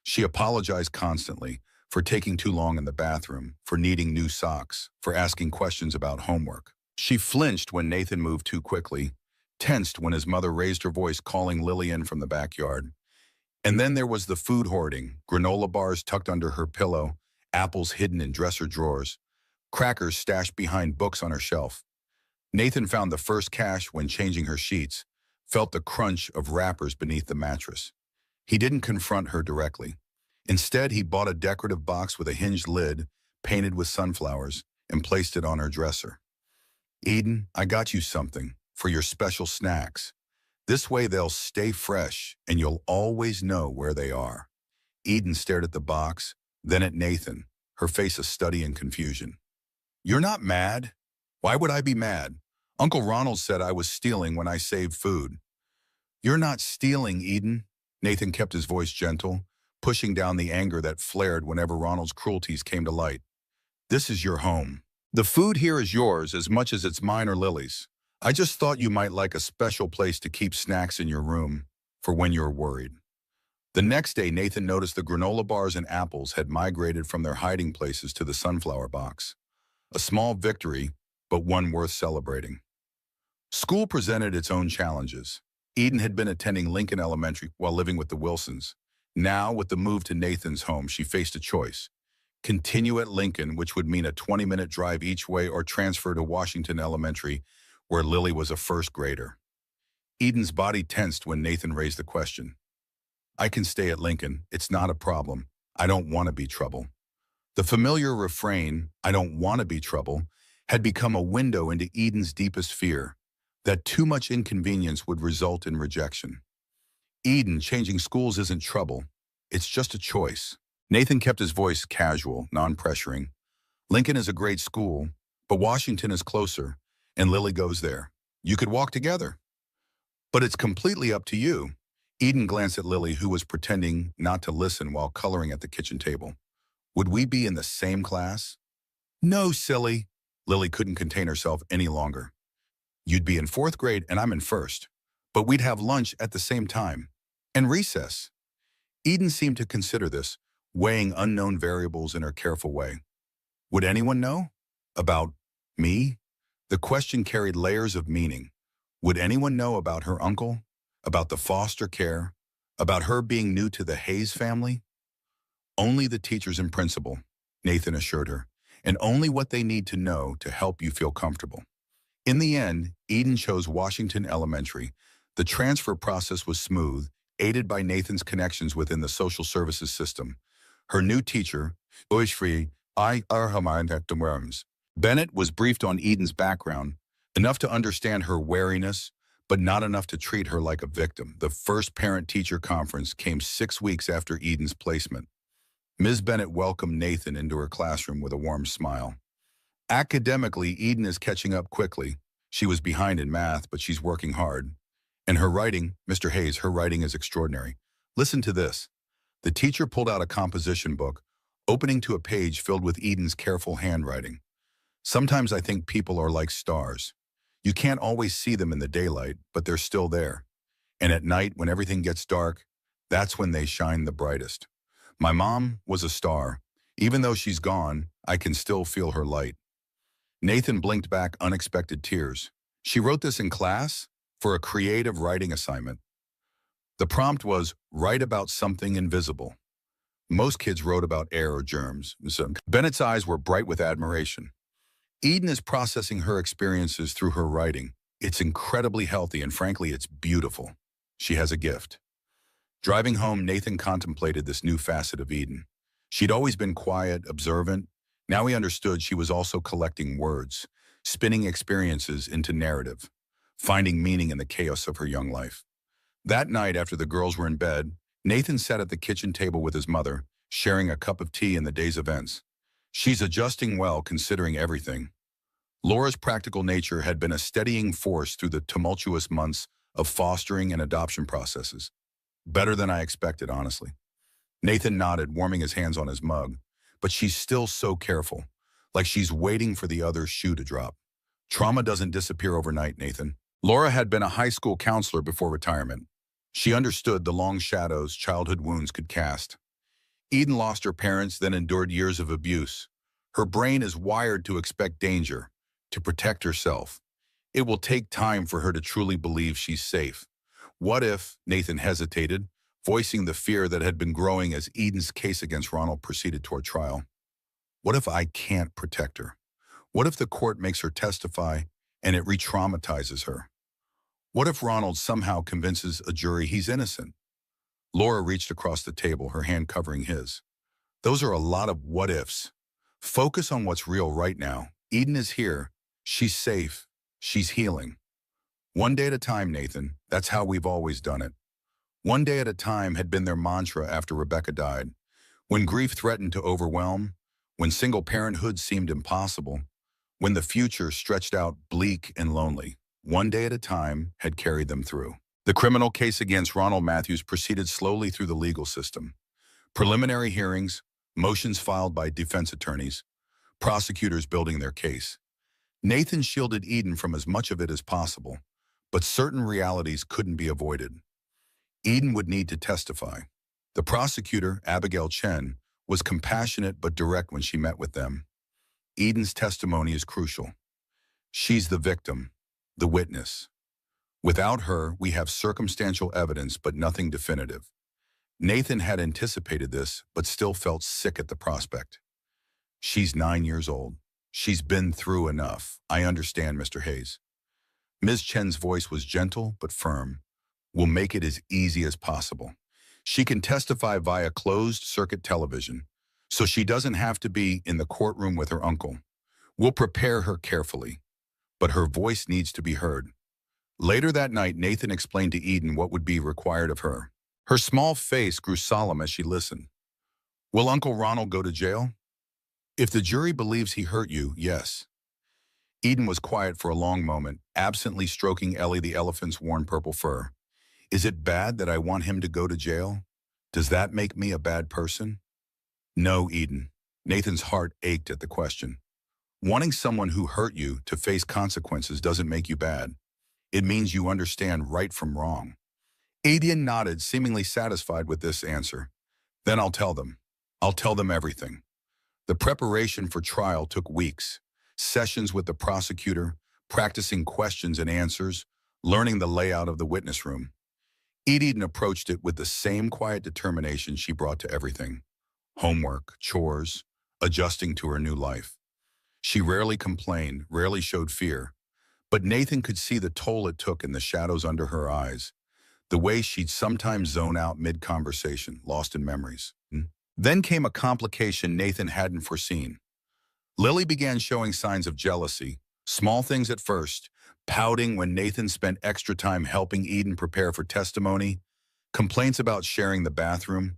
She apologized constantly for taking too long in the bathroom, for needing new socks, for asking questions about homework. She flinched when Nathan moved too quickly, tensed when his mother raised her voice calling Lily in from the backyard. And then there was the food hoarding, granola bars tucked under her pillow, apples hidden in dresser drawers, crackers stashed behind books on her shelf. Nathan found the first cache when changing her sheets, felt the crunch of wrappers beneath the mattress. He didn't confront her directly. Instead, he bought a decorative box with a hinged lid, painted with sunflowers, and placed it on her dresser. "Eden, I got you something for your special snacks. This way they'll stay fresh, and you'll always know where they are." Eden stared at the box, then at Nathan, her face a study in confusion. "You're not mad?" "Why would I be mad? Uncle Ronald said I was stealing when I saved food." "You're not stealing, Eden." Nathan kept his voice gentle, pushing down the anger that flared whenever Ronald's cruelties came to light. "This is your home. The food here is yours as much as it's mine or Lily's. I just thought you might like a special place to keep snacks in your room for when you're worried." The next day, Nathan noticed the granola bars and apples had migrated from their hiding places to the sunflower box. A small victory, but one worth celebrating. School presented its own challenges. Eden had been attending Lincoln Elementary while living with the Wilsons. Now, with the move to Nathan's home, she faced a choice. Continue at Lincoln, which would mean a 20-minute drive each way, or transfer to Washington Elementary, where Lily was a first grader. Eden's body tensed when Nathan raised the question. "I can stay at Lincoln. It's not a problem. I don't want to be trouble." The familiar refrain, "I don't want to be trouble," had become a window into Eden's deepest fear, that too much inconvenience would result in rejection. "Eden, changing schools isn't trouble. It's just a choice." Nathan kept his voice casual, non-pressuring. "Lincoln is a great school, but Washington is closer, and Lily goes there. You could walk together. But it's completely up to you." Eden glanced at Lily, who was pretending not to listen while coloring at the kitchen table. "Would we be in the same class?" "No, silly." Lily couldn't contain herself any longer. "You'd be in fourth grade and I'm in first. But we'd have lunch at the same time. And recess." Eden seemed to consider this, weighing unknown variables in her careful way. Would anyone know? About me? The question carried layers of meaning. Would anyone know about her uncle? About the foster care? About her being new to the Hayes family? Only the teachers and principal, Nathan assured her, and only what they need to know to help you feel comfortable. In the end, Eden chose Washington Elementary. The transfer process was smooth, aided by Nathan's connections within the social services system. Her new teacher, Uishri I. Worms. Bennett was briefed on Eden's background, enough to understand her wariness, but not enough to treat her like a victim. The first parent-teacher conference came 6 weeks after Eden's placement. Ms. Bennett welcomed Nathan into her classroom with a warm smile. Academically, Eden is catching up quickly. She was behind in math, but she's working hard. And her writing, Mr. Hayes, her writing is extraordinary. Listen to this. The teacher pulled out a composition book, opening to a page filled with Eden's careful handwriting. Sometimes I think people are like stars. You can't always see them in the daylight, but they're still there. And at night, when everything gets dark, that's when they shine the brightest. My mom was a star. Even though she's gone, I can still feel her light. Nathan blinked back unexpected tears. She wrote this in class for a creative writing assignment. The prompt was, write about something invisible. Most kids wrote about air or germs. Bennett's eyes were bright with admiration. Eden is processing her experiences through her writing. It's incredibly healthy and frankly, it's beautiful. She has a gift. Driving home, Nathan contemplated this new facet of Eden. She'd always been quiet, observant. Now he understood she was also collecting words, spinning experiences into narrative, finding meaning in the chaos of her young life. That night, after the girls were in bed, Nathan sat at the kitchen table with his mother, sharing a cup of tea in the day's events. She's adjusting well, considering everything. Laura's practical nature had been a steadying force through the tumultuous months of fostering and adoption processes. Better than I expected, honestly. Nathan nodded, warming his hands on his mug. But she's still so careful, like she's waiting for the other shoe to drop. Trauma doesn't disappear overnight, Nathan. Laura had been a high school counselor before retirement. She understood the long shadows childhood wounds could cast. Eden lost her parents, then endured years of abuse. Her brain is wired to expect danger, to protect herself. It will take time for her to truly believe she's safe. What if, Nathan hesitated, voicing the fear that had been growing as Eden's case against Ronald proceeded toward trial. What if I can't protect her? What if the court makes her testify and it re-traumatizes her? What if Ronald somehow convinces a jury he's innocent? Laura reached across the table, her hand covering his. Those are a lot of what ifs. Focus on what's real right now. Eden is here. She's safe. She's healing. One day at a time, Nathan. That's how we've always done it. One day at a time had been their mantra after Rebecca died. When grief threatened to overwhelm, when single parenthood seemed impossible, when the future stretched out bleak and lonely, one day at a time had carried them through. The criminal case against Ronald Matthews proceeded slowly through the legal system. Preliminary hearings, motions filed by defense attorneys, prosecutors building their case. Nathan shielded Eden from as much of it as possible, but certain realities couldn't be avoided. Eden would need to testify. The prosecutor, Abigail Chen, was compassionate but direct when she met with them. Eden's testimony is crucial. She's the victim, the witness. Without her, we have circumstantial evidence but nothing definitive. Nathan had anticipated this, but still felt sick at the prospect. She's 9 years old. She's been through enough. I understand, Mr. Hayes. Ms. Chen's voice was gentle but firm. We'll make it as easy as possible. She can testify via closed-circuit television, so she doesn't have to be in the courtroom with her uncle. We'll prepare her carefully, but her voice needs to be heard. Later that night, Nathan explained to Eden what would be required of her. Her small face grew solemn as she listened. Will Uncle Ronald go to jail? If the jury believes he hurt you, yes. Eden was quiet for a long moment, absently stroking Ellie the elephant's worn purple fur. Is it bad that I want him to go to jail? Does that make me a bad person? No, Eden. Nathan's heart ached at the question. Wanting someone who hurt you to face consequences doesn't make you bad. It means you understand right from wrong. Eden nodded, seemingly satisfied with this answer. Then I'll tell them. I'll tell them everything. The preparation for trial took weeks. Sessions with the prosecutor, practicing questions and answers, learning the layout of the witness room. Eden approached it with the same quiet determination she brought to everything. Homework, chores, adjusting to her new life. She rarely complained, rarely showed fear. But Nathan could see the toll it took in the shadows under her eyes, the way she'd sometimes zone out mid-conversation, lost in memories. Then came a complication Nathan hadn't foreseen. Lily began showing signs of jealousy, small things at first, pouting when Nathan spent extra time helping Eden prepare for testimony, complaints about sharing the bathroom,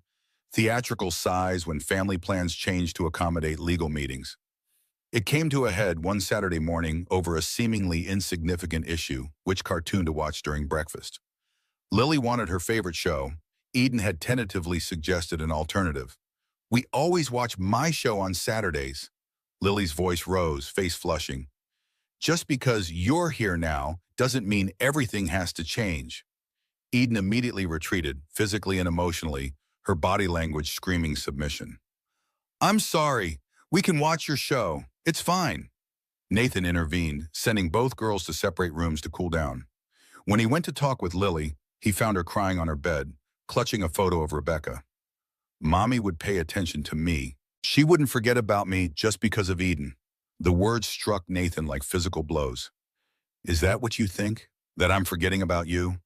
theatrical sighs when family plans changed to accommodate legal meetings. It came to a head one Saturday morning over a seemingly insignificant issue, which cartoon to watch during breakfast. Lily wanted her favorite show. Eden had tentatively suggested an alternative. "We always watch my show on Saturdays." Lily's voice rose, face flushing. "Just because you're here now doesn't mean everything has to change." Eden immediately retreated, physically and emotionally, her body language screaming submission. "I'm sorry. We can watch your show. It's fine." Nathan intervened, sending both girls to separate rooms to cool down. When he went to talk with Lily, he found her crying on her bed, clutching a photo of Rebecca. "Mommy would pay attention to me. She wouldn't forget about me just because of Eden." The words struck Nathan like physical blows. "Is that what you think? That I'm forgetting about you?"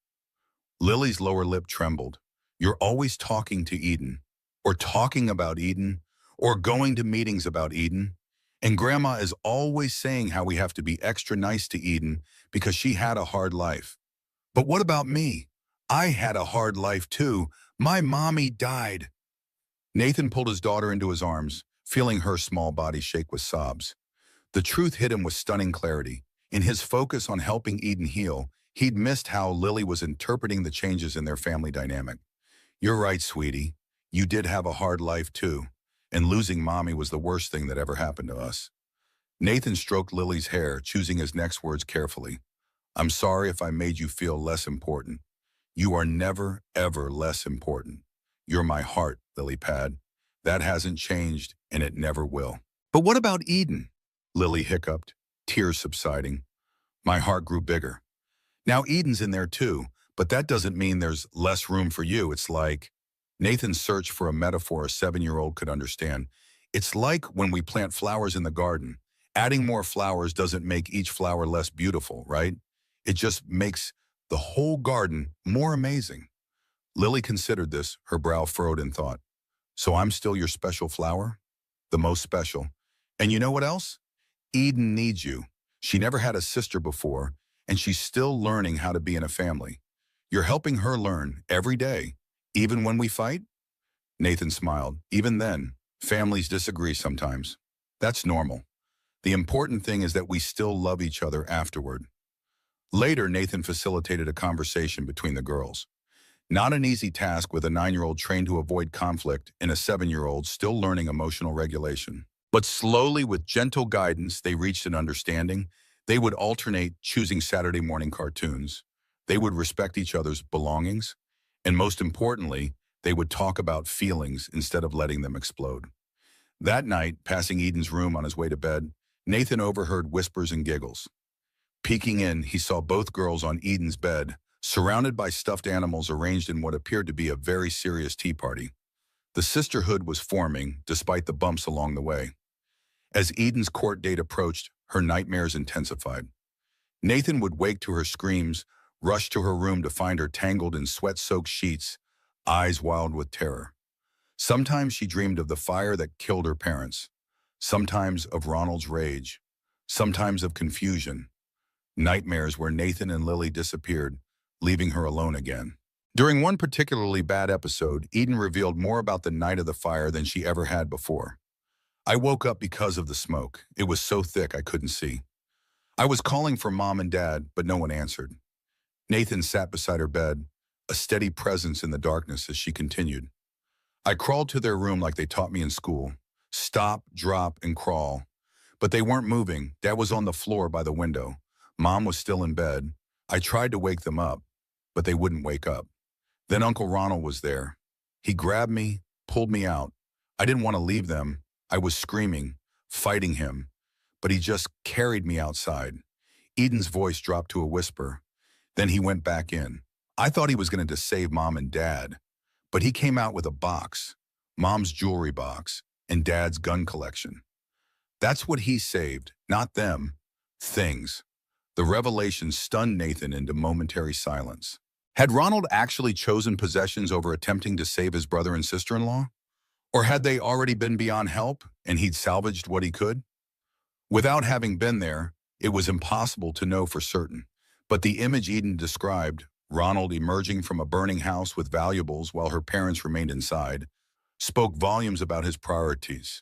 Lily's lower lip trembled. "You're always talking to Eden, or talking about Eden, or going to meetings about Eden. And Grandma is always saying how we have to be extra nice to Eden because she had a hard life. But what about me? I had a hard life too. My mommy died." Nathan pulled his daughter into his arms, feeling her small body shake with sobs. The truth hit him with stunning clarity. In his focus on helping Eden heal, he'd missed how Lily was interpreting the changes in their family dynamic. "You're right, sweetie. You did have a hard life too, and losing Mommy was the worst thing that ever happened to us." Nathan stroked Lily's hair, choosing his next words carefully. "I'm sorry if I made you feel less important. You are never, ever less important. You're my heart, Lily Pad. That hasn't changed, and it never will." "But what about Eden?" Lily hiccuped, tears subsiding. My heart grew bigger. "Now Eden's in there too, but that doesn't mean there's less room for you. It's like—" Nathan searched for a metaphor a 7-year-old could understand. "It's like when we plant flowers in the garden. Adding more flowers doesn't make each flower less beautiful, right? It just makes the whole garden more amazing." Lily considered this, her brow furrowed in thought. "So I'm still your special flower? The most special. And you know what else? Eden needs you. She never had a sister before, and she's still learning how to be in a family. You're helping her learn every day, even when we fight?" Nathan smiled. "Even then, families disagree sometimes. That's normal. The important thing is that we still love each other afterward." Later, Nathan facilitated a conversation between the girls. Not an easy task with a 9-year-old trained to avoid conflict and a 7-year-old still learning emotional regulation. But slowly, with gentle guidance, they reached an understanding. They would alternate choosing Saturday morning cartoons. They would respect each other's belongings. And most importantly, they would talk about feelings instead of letting them explode. That night, passing Eden's room on his way to bed, Nathan overheard whispers and giggles. Peeking in, he saw both girls on Eden's bed, surrounded by stuffed animals arranged in what appeared to be a very serious tea party. The sisterhood was forming, despite the bumps along the way. As Eden's court date approached, her nightmares intensified. Nathan would wake to her screams, rush to her room to find her tangled in sweat-soaked sheets, eyes wild with terror. Sometimes she dreamed of the fire that killed her parents, sometimes of Ronald's rage, sometimes of confusion. Nightmares where Nathan and Lily disappeared, leaving her alone again. During one particularly bad episode, Eden revealed more about the night of the fire than she ever had before. "I woke up because of the smoke. It was so thick I couldn't see. I was calling for Mom and Dad, but no one answered." Nathan sat beside her bed, a steady presence in the darkness as she continued. "I crawled to their room like they taught me in school. Stop, drop, and crawl. But they weren't moving. Dad was on the floor by the window. Mom was still in bed. I tried to wake them up, but they wouldn't wake up. Then Uncle Ronald was there. He grabbed me, pulled me out. I didn't want to leave them. I was screaming, fighting him, but he just carried me outside. Eden's voice dropped to a whisper. Then he went back in. I thought he was going to save Mom and Dad, but he came out with a box, Mom's jewelry box, and Dad's gun collection. That's what he saved, not them. Things. The revelation stunned Nathan into momentary silence. Had Ronald actually chosen possessions over attempting to save his brother and sister-in-law? Or had they already been beyond help and he'd salvaged what he could? Without having been there, it was impossible to know for certain. But the image Eden described, Ronald emerging from a burning house with valuables while her parents remained inside, spoke volumes about his priorities.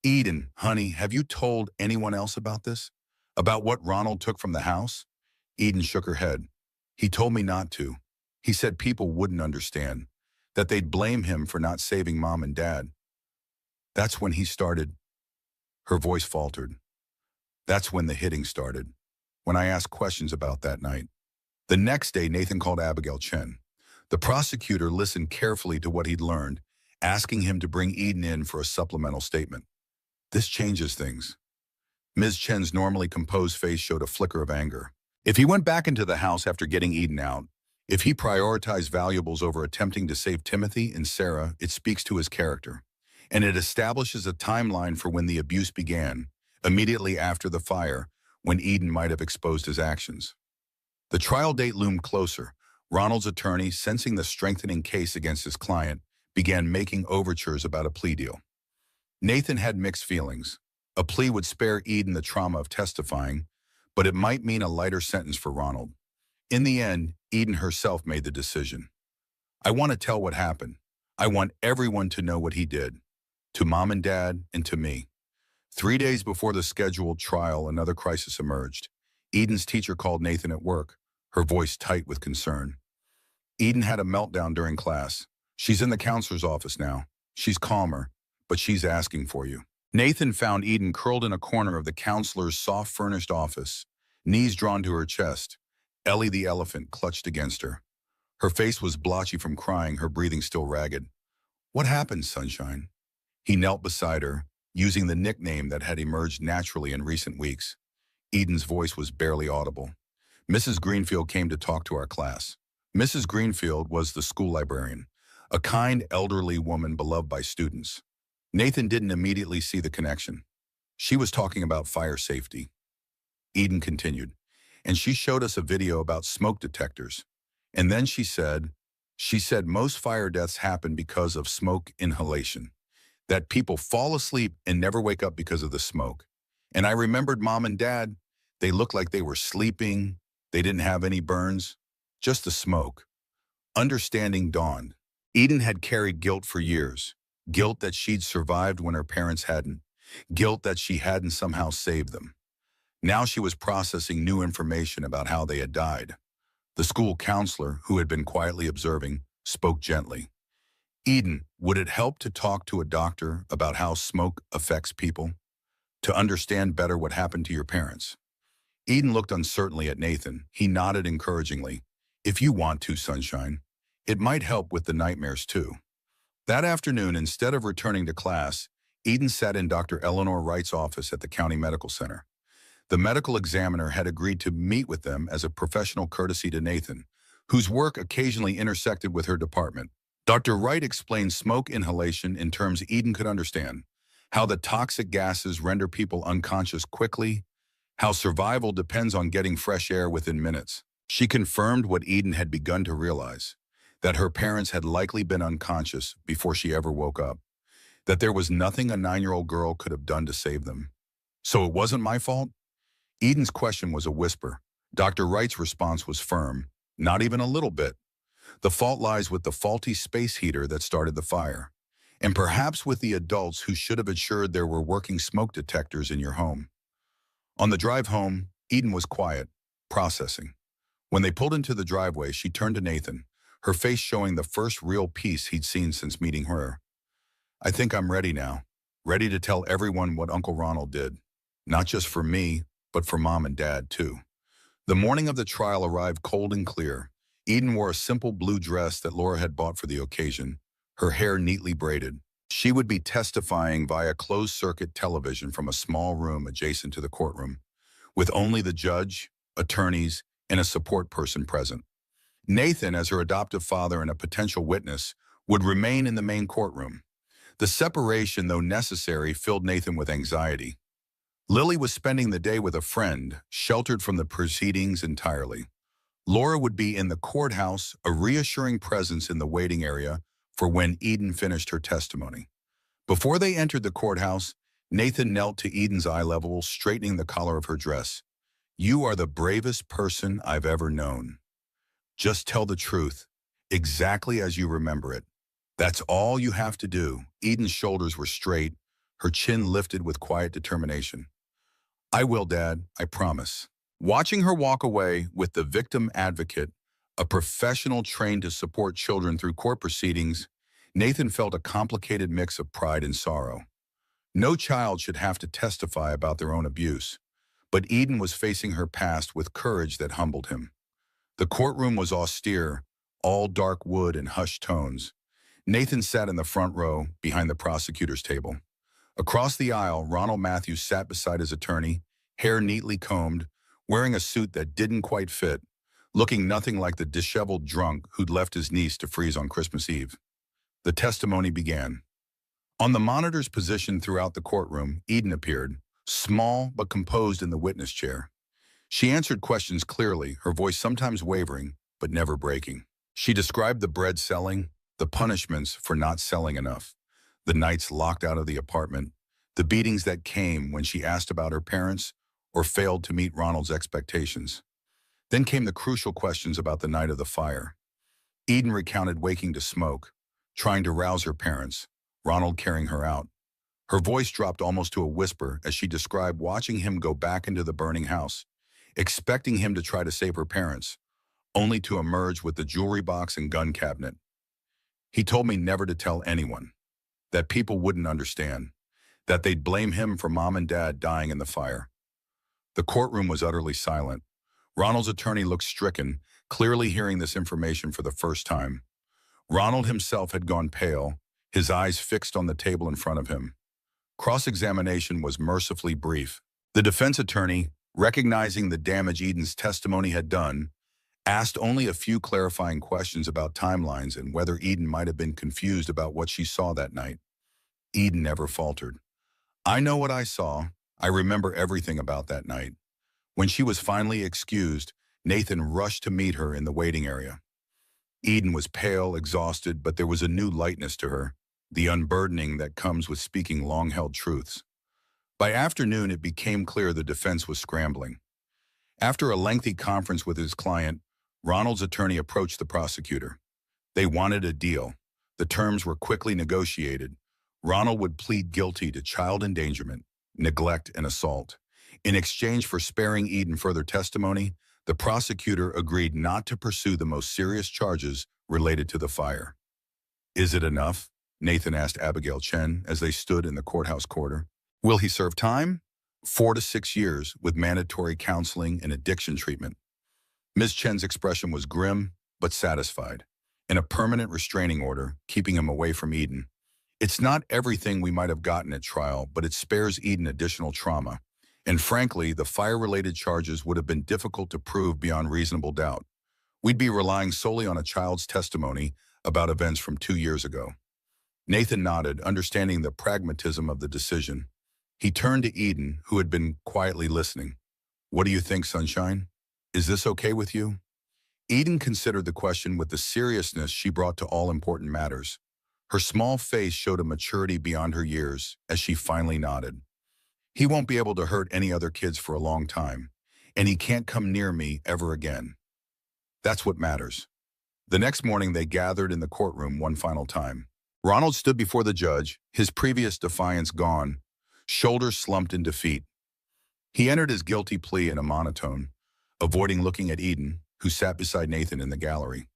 Eden, honey, have you told anyone else about this? About what Ronald took from the house? Eden shook her head. He told me not to. He said people wouldn't understand, that they'd blame him for not saving Mom and Dad. That's when he started. Her voice faltered. That's when the hitting started, when I asked questions about that night. The next day, Nathan called Abigail Chen. The prosecutor listened carefully to what he'd learned, asking him to bring Eden in for a supplemental statement. This changes things. Ms. Chen's normally composed face showed a flicker of anger. If he went back into the house after getting Eden out, if he prioritized valuables over attempting to save Timothy and Sarah, it speaks to his character. And it establishes a timeline for when the abuse began, immediately after the fire, when Eden might have exposed his actions. The trial date loomed closer. Ronald's attorney, sensing the strengthening case against his client, began making overtures about a plea deal. Nathan had mixed feelings. A plea would spare Eden the trauma of testifying, but it might mean a lighter sentence for Ronald. In the end, Eden herself made the decision. I want to tell what happened. I want everyone to know what he did. To Mom and Dad, and to me. 3 days before the scheduled trial, another crisis emerged. Eden's teacher called Nathan at work, her voice tight with concern. Eden had a meltdown during class. She's in the counselor's office now. She's calmer, but she's asking for you. Nathan found Eden curled in a corner of the counselor's soft-furnished office, knees drawn to her chest. Ellie the elephant clutched against her. Her face was blotchy from crying, her breathing still ragged. What happened, Sunshine? He knelt beside her, using the nickname that had emerged naturally in recent weeks. Eden's voice was barely audible. Mrs. Greenfield came to talk to our class. Mrs. Greenfield was the school librarian, a kind, elderly woman beloved by students. Nathan didn't immediately see the connection. She was talking about fire safety. Eden continued, and she showed us a video about smoke detectors. And then she said most fire deaths happen because of smoke inhalation, that people fall asleep and never wake up because of the smoke. And I remembered Mom and Dad. They looked like they were sleeping. They didn't have any burns, just the smoke. Understanding dawned. Eden had carried guilt for years. Guilt that she'd survived when her parents hadn't. Guilt that she hadn't somehow saved them. Now she was processing new information about how they had died. The school counselor, who had been quietly observing, spoke gently. Eden, would it help to talk to a doctor about how smoke affects people? To understand better what happened to your parents? Eden looked uncertainly at Nathan. He nodded encouragingly. If you want to, Sunshine. It might help with the nightmares too. That afternoon, instead of returning to class, Eden sat in Dr. Eleanor Wright's office at the County Medical Center. The medical examiner had agreed to meet with them as a professional courtesy to Nathan, whose work occasionally intersected with her department. Dr. Wright explained smoke inhalation in terms Eden could understand, how the toxic gases render people unconscious quickly, how survival depends on getting fresh air within minutes. She confirmed what Eden had begun to realize, that her parents had likely been unconscious before she ever woke up, that there was nothing a 9-year-old girl could have done to save them. So it wasn't my fault? Eden's question was a whisper. Dr. Wright's response was firm, not even a little bit. The fault lies with the faulty space heater that started the fire, and perhaps with the adults who should have ensured there were working smoke detectors in your home. On the drive home, Eden was quiet, processing. When they pulled into the driveway, she turned to Nathan, her face showing the first real peace he'd seen since meeting her. I think I'm ready now, ready to tell everyone what Uncle Ronald did, not just for me, but for Mom and Dad too. The morning of the trial arrived cold and clear. Eden wore a simple blue dress that Laura had bought for the occasion, her hair neatly braided. She would be testifying via closed-circuit television from a small room adjacent to the courtroom, with only the judge, attorneys, and a support person present. Nathan, as her adoptive father and a potential witness, would remain in the main courtroom. The separation, though necessary, filled Nathan with anxiety. Lily was spending the day with a friend, sheltered from the proceedings entirely. Laura would be in the courthouse, a reassuring presence in the waiting area for when Eden finished her testimony. Before they entered the courthouse, Nathan knelt to Eden's eye level, straightening the collar of her dress. "You are the bravest person I've ever known. Just tell the truth, exactly as you remember it. That's all you have to do." Eden's shoulders were straight, her chin lifted with quiet determination. "I will, Dad, I promise." Watching her walk away with the victim advocate, a professional trained to support children through court proceedings, Nathan felt a complicated mix of pride and sorrow. No child should have to testify about their own abuse, but Eden was facing her past with courage that humbled him. The courtroom was austere, all dark wood and hushed tones. Nathan sat in the front row, behind the prosecutor's table. Across the aisle, Ronald Matthews sat beside his attorney, hair neatly combed, wearing a suit that didn't quite fit, looking nothing like the disheveled drunk who'd left his niece to freeze on Christmas Eve. The testimony began. On the monitors positioned throughout the courtroom, Eden appeared, small but composed in the witness chair. She answered questions clearly, her voice sometimes wavering, but never breaking. She described the bread selling, the punishments for not selling enough, the nights locked out of the apartment, the beatings that came when she asked about her parents or failed to meet Ronald's expectations. Then came the crucial questions about the night of the fire. Eden recounted waking to smoke, trying to rouse her parents, Ronald carrying her out. Her voice dropped almost to a whisper as she described watching him go back into the burning house, expecting him to try to save her parents, only to emerge with the jewelry box and gun cabinet. "He told me never to tell anyone, that people wouldn't understand, that they'd blame him for Mom and Dad dying in the fire." The courtroom was utterly silent. Ronald's attorney looked stricken, clearly hearing this information for the first time. Ronald himself had gone pale, his eyes fixed on the table in front of him. Cross-examination was mercifully brief. The defense attorney, recognizing the damage Eden's testimony had done, asked only a few clarifying questions about timelines and whether Eden might have been confused about what she saw that night. Eden never faltered. "I know what I saw. I remember everything about that night." When she was finally excused, Nathan rushed to meet her in the waiting area. Eden was pale, exhausted, but there was a new lightness to her, the unburdening that comes with speaking long-held truths. By afternoon, it became clear the defense was scrambling. After a lengthy conference with his client, Ronald's attorney approached the prosecutor. They wanted a deal. The terms were quickly negotiated. Ronald would plead guilty to child endangerment, neglect, and assault. In exchange for sparing Eden further testimony, the prosecutor agreed not to pursue the most serious charges related to the fire. "Is it enough?" Nathan asked Abigail Chen as they stood in the courthouse corridor. "Will he serve time?" 4 to 6 years with mandatory counseling and addiction treatment. Ms. Chen's expression was grim but satisfied, and a permanent restraining order keeping him away from Eden. "It's not everything we might have gotten at trial, but it spares Eden additional trauma. And frankly, the fire-related charges would have been difficult to prove beyond reasonable doubt. We'd be relying solely on a child's testimony about events from 2 years ago." Nathan nodded, understanding the pragmatism of the decision. He turned to Eden, who had been quietly listening. "What do you think, Sunshine? Is this okay with you?" Eden considered the question with the seriousness she brought to all important matters. Her small face showed a maturity beyond her years as she finally nodded. "He won't be able to hurt any other kids for a long time, and he can't come near me ever again. That's what matters." The next morning, they gathered in the courtroom one final time. Ronald stood before the judge, his previous defiance gone, shoulders slumped in defeat. He entered his guilty plea in a monotone, avoiding looking at Eden, who sat beside Nathan in the gallery.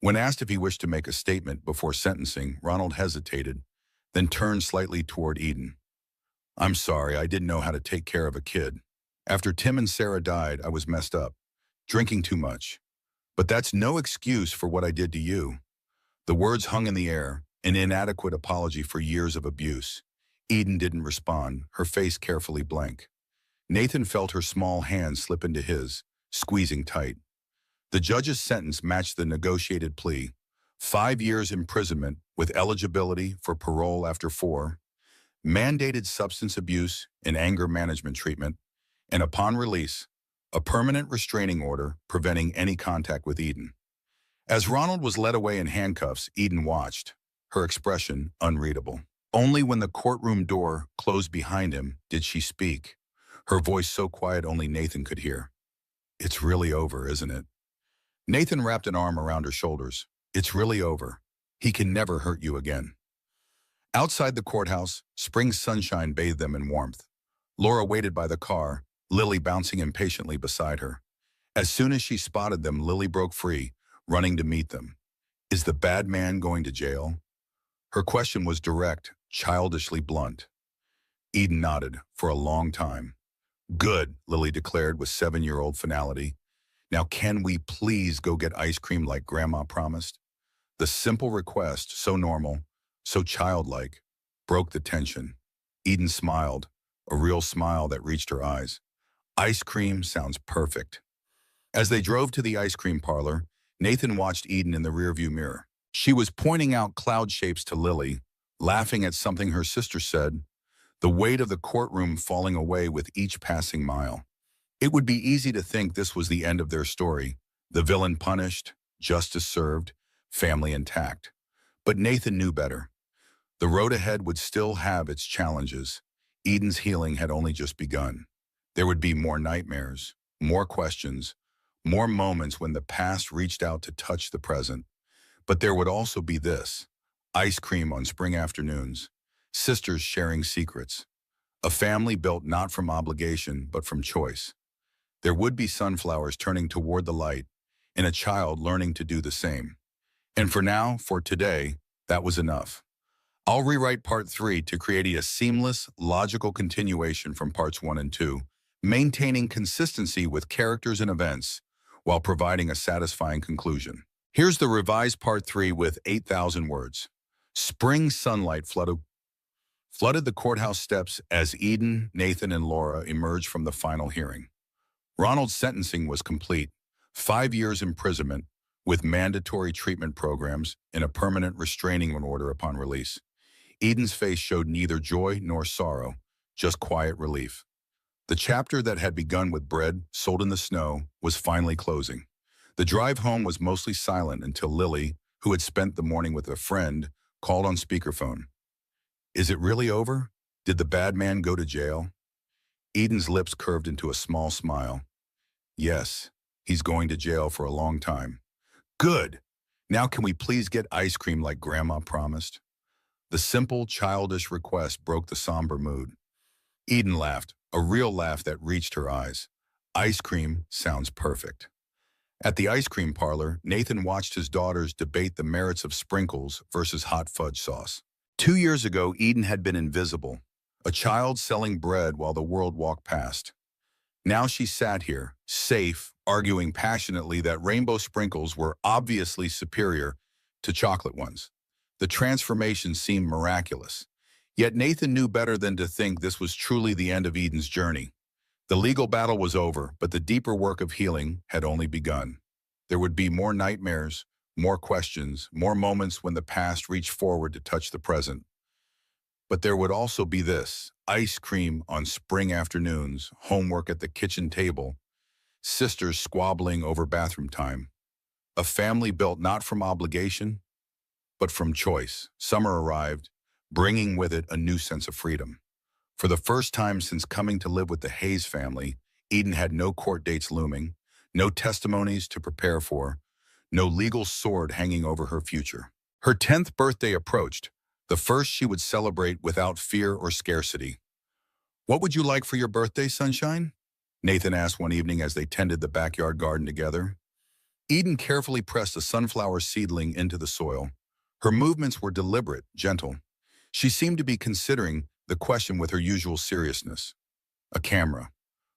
When asked if he wished to make a statement before sentencing, Ronald hesitated, then turned slightly toward Eden. "I'm sorry, I didn't know how to take care of a kid. After Tim and Sarah died, I was messed up, drinking too much. But that's no excuse for what I did to you." The words hung in the air, an inadequate apology for years of abuse. Eden didn't respond, her face carefully blank. Nathan felt her small hand slip into his, squeezing tight. The judge's sentence matched the negotiated plea: 5 years imprisonment with eligibility for parole after 4, mandated substance abuse and anger management treatment, and upon release, a permanent restraining order preventing any contact with Eden. As Ronald was led away in handcuffs, Eden watched, her expression unreadable. Only when the courtroom door closed behind him did she speak, her voice so quiet only Nathan could hear. "It's really over, isn't it?" Nathan wrapped an arm around her shoulders. "It's really over. He can never hurt you again." Outside the courthouse, spring sunshine bathed them in warmth. Laura waited by the car, Lily bouncing impatiently beside her. As soon as she spotted them, Lily broke free, running to meet them. "Is the bad man going to jail?" Her question was direct, childishly blunt. Eden nodded for a long time. "Good," Lily declared with 7-year-old finality. "Now can we please go get ice cream like Grandma promised?" The simple request, so normal, so childlike, broke the tension. Eden smiled, a real smile that reached her eyes. "Ice cream sounds perfect." As they drove to the ice cream parlor, Nathan watched Eden in the rearview mirror. She was pointing out cloud shapes to Lily, laughing at something her sister said, the weight of the courtroom falling away with each passing mile. It would be easy to think this was the end of their story, the villain punished, justice served, family intact. But Nathan knew better. The road ahead would still have its challenges. Eden's healing had only just begun. There would be more nightmares, more questions, more moments when the past reached out to touch the present. But there would also be this: ice cream on spring afternoons, sisters sharing secrets, a family built not from obligation but from choice. There would be sunflowers turning toward the light, and a child learning to do the same. And for now, for today, that was enough. I'll rewrite part 3 to create a seamless, logical continuation from parts 1 and 2, maintaining consistency with characters and events, while providing a satisfying conclusion. Here's the revised part 3 with 8,000 words. Spring sunlight flooded the courthouse steps as Eden, Nathan, and Laura emerged from the final hearing. Ronald's sentencing was complete: 5 years imprisonment, with mandatory treatment programs and a permanent restraining order upon release. Eden's face showed neither joy nor sorrow, just quiet relief. The chapter that had begun with bread sold in the snow was finally closing. The drive home was mostly silent until Lily, who had spent the morning with a friend, called on speakerphone. "Is it really over? Did the bad man go to jail?" Eden's lips curved into a small smile. "Yes, he's going to jail for a long time." "Good! Now can we please get ice cream like Grandma promised?" The simple, childish request broke the somber mood. Eden laughed, a real laugh that reached her eyes. "Ice cream sounds perfect." At the ice cream parlor, Nathan watched his daughters debate the merits of sprinkles versus hot fudge sauce. 2 years ago, Eden had been invisible, a child selling bread while the world walked past. Now she sat here, safe, arguing passionately that rainbow sprinkles were obviously superior to chocolate ones. The transformation seemed miraculous. Yet Nathan knew better than to think this was truly the end of Eden's journey. The legal battle was over, but the deeper work of healing had only begun. There would be more nightmares, more questions, more moments when the past reached forward to touch the present. But there would also be this: ice cream on spring afternoons, homework at the kitchen table, sisters squabbling over bathroom time. A family built not from obligation, but from choice. Summer arrived, bringing with it a new sense of freedom. For the first time since coming to live with the Hayes family, Eden had no court dates looming, no testimonies to prepare for, no legal sword hanging over her future. Her 10th birthday approached, the first she would celebrate without fear or scarcity. "What would you like for your birthday, sunshine?" Nathan asked one evening as they tended the backyard garden together. Eden carefully pressed a sunflower seedling into the soil. Her movements were deliberate, gentle. She seemed to be considering the question with her usual seriousness. "A camera."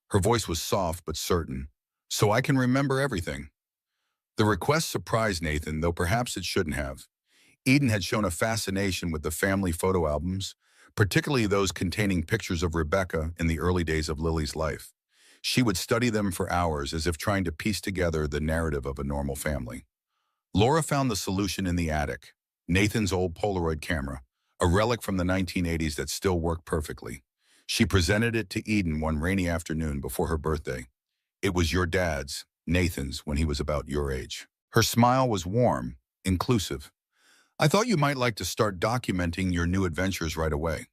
Her voice was soft but certain. "So I can remember everything." The request surprised Nathan, though perhaps it shouldn't have. Eden had shown a fascination with the family photo albums, particularly those containing pictures of Rebecca in the early days of Lily's life. She would study them for hours as if trying to piece together the narrative of a normal family. Laura found the solution in the attic, Nathan's old Polaroid camera, a relic from the 1980s that still worked perfectly. She presented it to Eden one rainy afternoon before her birthday. It was your dad's, Nathan's, when he was about your age. Her smile was warm, inclusive. I thought you might like to start documenting your new adventures right away.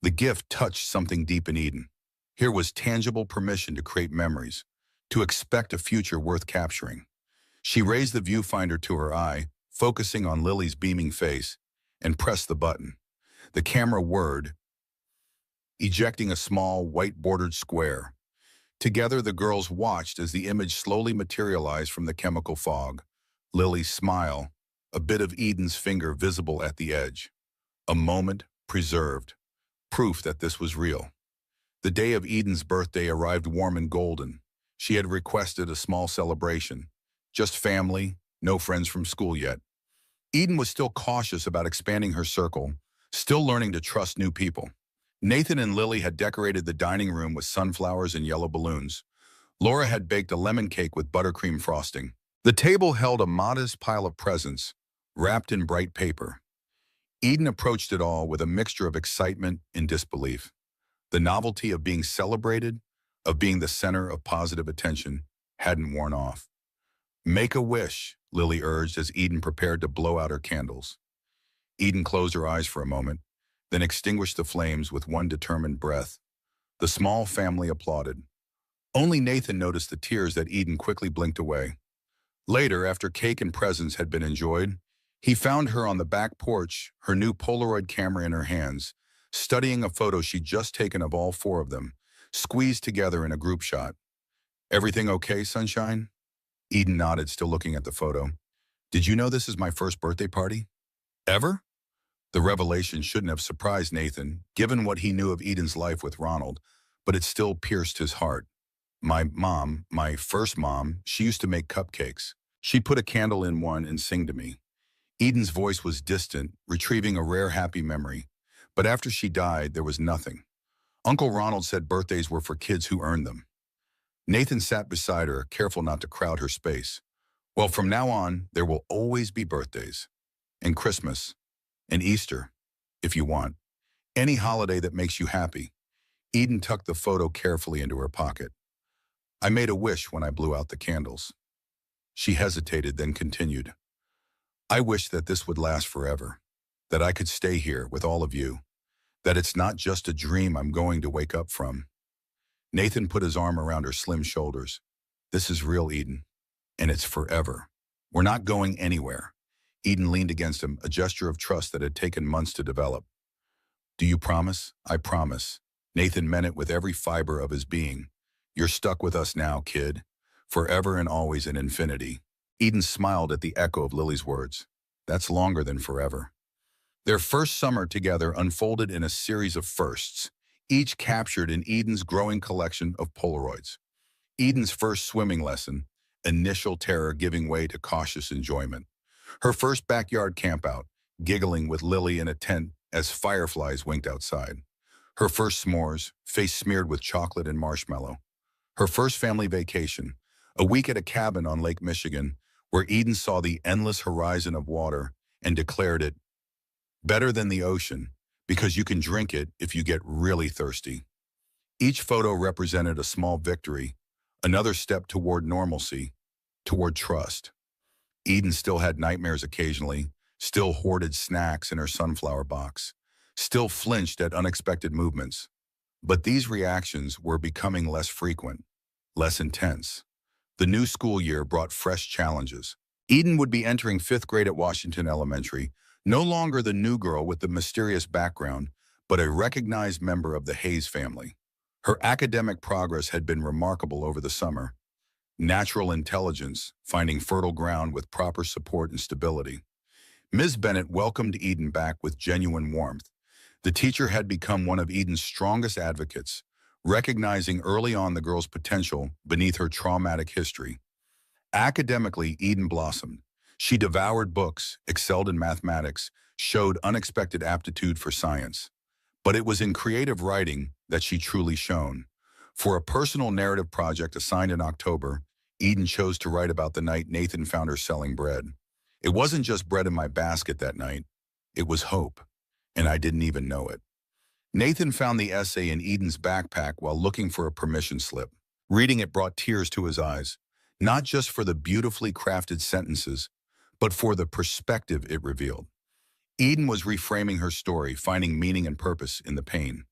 The gift touched something deep in Eden. Here was tangible permission to create memories, to expect a future worth capturing. She raised the viewfinder to her eye, focusing on Lily's beaming face, and pressed the button. The camera whirred, ejecting a small, white-bordered square. Together, the girls watched as the image slowly materialized from the chemical fog. Lily's smile, a bit of Eden's finger visible at the edge. A moment preserved, proof that this was real. The day of Eden's birthday arrived warm and golden. She had requested a small celebration. Just family, no friends from school yet. Eden was still cautious about expanding her circle, still learning to trust new people. Nathan and Lily had decorated the dining room with sunflowers and yellow balloons. Laura had baked a lemon cake with buttercream frosting. The table held a modest pile of presents, wrapped in bright paper. Eden approached it all with a mixture of excitement and disbelief. The novelty of being celebrated, of being the center of positive attention, hadn't worn off. Make a wish, Lily urged as Eden prepared to blow out her candles. Eden closed her eyes for a moment, then extinguished the flames with one determined breath. The small family applauded. Only Nathan noticed the tears that Eden quickly blinked away. Later, after cake and presents had been enjoyed, he found her on the back porch, her new Polaroid camera in her hands, studying a photo she'd just taken of all four of them, squeezed together in a group shot. Everything okay, sunshine? Eden nodded, still looking at the photo. Did you know this is my first birthday party? Ever? The revelation shouldn't have surprised Nathan, given what he knew of Eden's life with Ronald, but it still pierced his heart. My mom, my first mom, she used to make cupcakes. She'd put a candle in one and sing to me. Eden's voice was distant, retrieving a rare happy memory. But after she died, there was nothing. Uncle Ronald said birthdays were for kids who earned them. Nathan sat beside her, careful not to crowd her space. Well, from now on, there will always be birthdays. And Christmas. And Easter, if you want. Any holiday that makes you happy. Eden tucked the photo carefully into her pocket. I made a wish when I blew out the candles. She hesitated, then continued. I wish that this would last forever, that I could stay here with all of you, that it's not just a dream I'm going to wake up from. Nathan put his arm around her slim shoulders. This is real, Eden, and it's forever. We're not going anywhere. Eden leaned against him, a gesture of trust that had taken months to develop. Do you promise? I promise. Nathan meant it with every fiber of his being. You're stuck with us now, kid. Forever and always and infinity. Eden smiled at the echo of Lily's words. That's longer than forever. Their first summer together unfolded in a series of firsts, each captured in Eden's growing collection of Polaroids. Eden's first swimming lesson, initial terror giving way to cautious enjoyment. Her first backyard campout, giggling with Lily in a tent as fireflies winked outside. Her first s'mores, face smeared with chocolate and marshmallow. Her first family vacation, a week at a cabin on Lake Michigan, where Eden saw the endless horizon of water and declared it better than the ocean because you can drink it if you get really thirsty. Each photo represented a small victory, another step toward normalcy, toward trust. Eden still had nightmares occasionally, still hoarded snacks in her sunflower box, still flinched at unexpected movements. But these reactions were becoming less frequent, less intense. The new school year brought fresh challenges. Eden would be entering fifth grade at Washington Elementary, no longer the new girl with the mysterious background, but a recognized member of the Hayes family. Her academic progress had been remarkable over the summer. Natural intelligence, finding fertile ground with proper support and stability. Ms. Bennett welcomed Eden back with genuine warmth. The teacher had become one of Eden's strongest advocates, recognizing early on the girl's potential beneath her traumatic history. Academically, Eden blossomed. She devoured books, excelled in mathematics, showed unexpected aptitude for science. But it was in creative writing that she truly shone. For a personal narrative project assigned in October, Eden chose to write about the night Nathan found her selling bread. It wasn't just bread in my basket that night. It was hope, and I didn't even know it. Nathan found the essay in Eden's backpack while looking for a permission slip. Reading it brought tears to his eyes, not just for the beautifully crafted sentences, but for the perspective it revealed. Eden was reframing her story, finding meaning and purpose in the pain.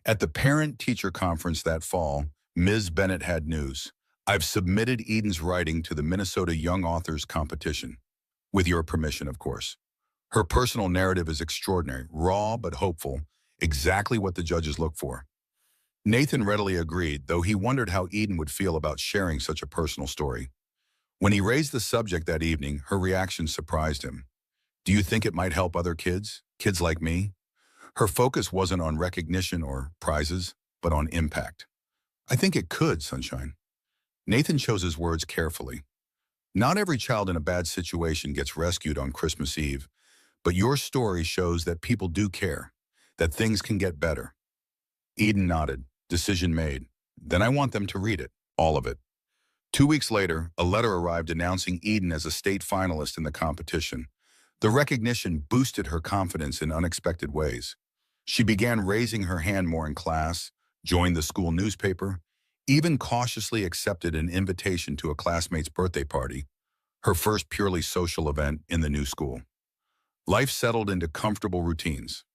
At the parent-teacher conference that fall, Ms. Bennett had news. I've submitted Eden's writing to the Minnesota Young Authors Competition. With your permission, of course. Her personal narrative is extraordinary, raw but hopeful, exactly what the judges look for. Nathan readily agreed, though he wondered how Eden would feel about sharing such a personal story. When he raised the subject that evening, her reaction surprised him. Do you think it might help other kids? Kids like me? Her focus wasn't on recognition or prizes, but on impact. I think it could, Sunshine. Nathan chose his words carefully. Not every child in a bad situation gets rescued on Christmas Eve, but your story shows that people do care, that things can get better. Eden nodded. Decision made. Then I want them to read it, all of it. 2 weeks later, a letter arrived announcing Eden as a state finalist in the competition. The recognition boosted her confidence in unexpected ways. She began raising her hand more in class, joined the school newspaper, even cautiously accepted an invitation to a classmate's birthday party, her first purely social event in the new school. Life settled into comfortable routines.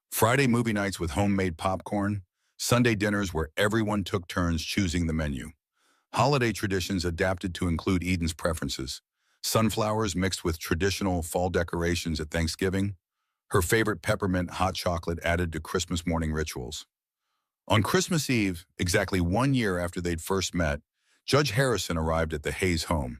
Friday movie nights with homemade popcorn, Sunday dinners where everyone took turns choosing the menu. Holiday traditions adapted to include Eden's preferences. Sunflowers mixed with traditional fall decorations at Thanksgiving. Her favorite peppermint hot chocolate added to Christmas morning rituals. On Christmas Eve, exactly 1 year after they'd first met, Judge Harrison arrived at the Hayes home.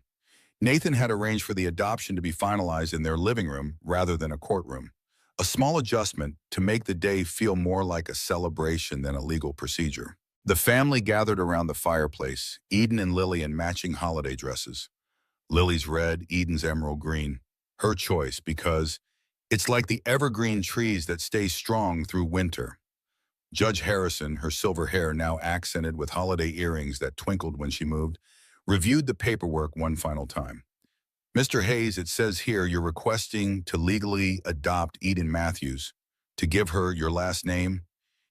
Nathan had arranged for the adoption to be finalized in their living room rather than a courtroom. A small adjustment to make the day feel more like a celebration than a legal procedure. The family gathered around the fireplace, Eden and Lily in matching holiday dresses. Lily's red, Eden's emerald green. Her choice because it's like the evergreen trees that stay strong through winter. Judge Harrison, her silver hair now accented with holiday earrings that twinkled when she moved, reviewed the paperwork one final time. Mr. Hayes, it says here you're requesting to legally adopt Eden Matthews, to give her your last name,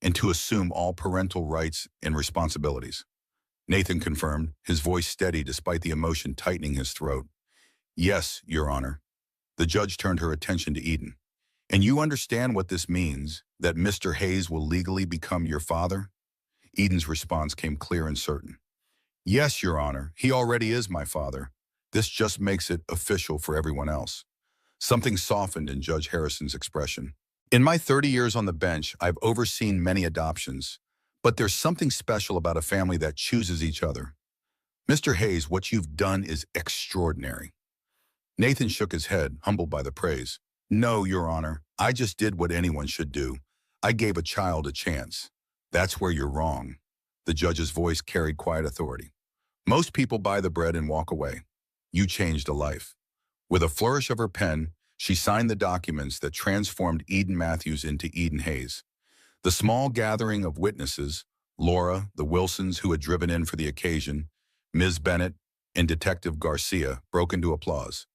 and to assume all parental rights and responsibilities. Nathan confirmed, his voice steady despite the emotion tightening his throat. Yes, Your Honor. The judge turned her attention to Eden. And you understand what this means, that Mr. Hayes will legally become your father? Eden's response came clear and certain. Yes, Your Honor, he already is my father. This just makes it official for everyone else. Something softened in Judge Harrison's expression. In my 30 years on the bench, I've overseen many adoptions, but there's something special about a family that chooses each other. Mr. Hayes, what you've done is extraordinary. Nathan shook his head, humbled by the praise. No, Your Honor, I just did what anyone should do. I gave a child a chance. That's where you're wrong. The judge's voice carried quiet authority. Most people buy the bread and walk away. You changed a life. With a flourish of her pen, she signed the documents that transformed Eden Matthews into Eden Hayes. The small gathering of witnesses, Laura, the Wilsons who had driven in for the occasion, Ms. Bennett, and Detective Garcia, broke into applause.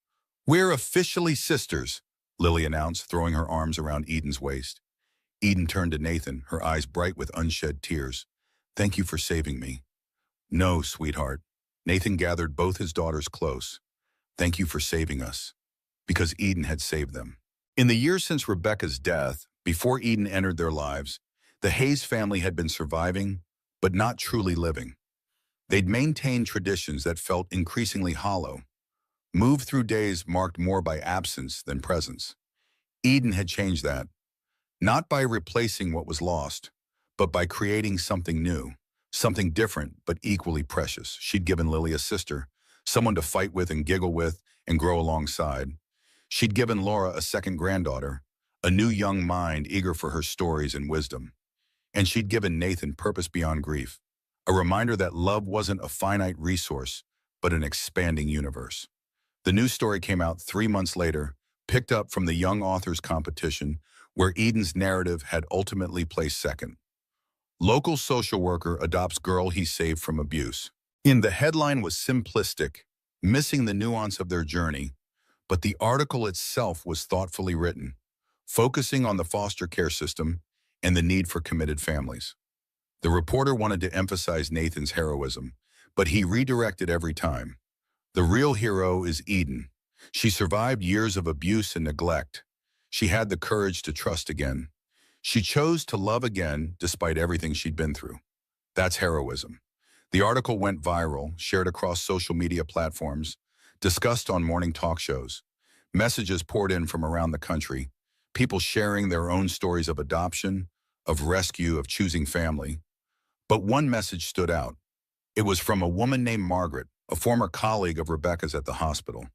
We're officially sisters, Lily announced, throwing her arms around Eden's waist. Eden turned to Nathan, her eyes bright with unshed tears. Thank you for saving me. No, sweetheart. Nathan gathered both his daughters close. Thank you for saving us. Because Eden had saved them. In the years since Rebecca's death, before Eden entered their lives, the Hayes family had been surviving, but not truly living. They'd maintained traditions that felt increasingly hollow, moved through days marked more by absence than presence. Eden had changed that, not by replacing what was lost, but by creating something new, something different but equally precious. She'd given Lily a sister, someone to fight with and giggle with and grow alongside. She'd given Laura a second granddaughter, a new young mind eager for her stories and wisdom. And she'd given Nathan purpose beyond grief, a reminder that love wasn't a finite resource, but an expanding universe. The news story came out 3 months later, picked up from the Young Authors Competition, where Eden's narrative had ultimately placed second. Local social worker adopts girl he saved from abuse. The headline was simplistic, missing the nuance of their journey, but the article itself was thoughtfully written, focusing on the foster care system and the need for committed families. The reporter wanted to emphasize Nathan's heroism, but he redirected every time. The real hero is Eden. She survived years of abuse and neglect. She had the courage to trust again. She chose to love again despite everything she'd been through. That's heroism. The article went viral, shared across social media platforms, discussed on morning talk shows. Messages poured in from around the country, people sharing their own stories of adoption, of rescue, of choosing family. But one message stood out. It was from a woman named Margaret, a former colleague of Rebecca's at the hospital.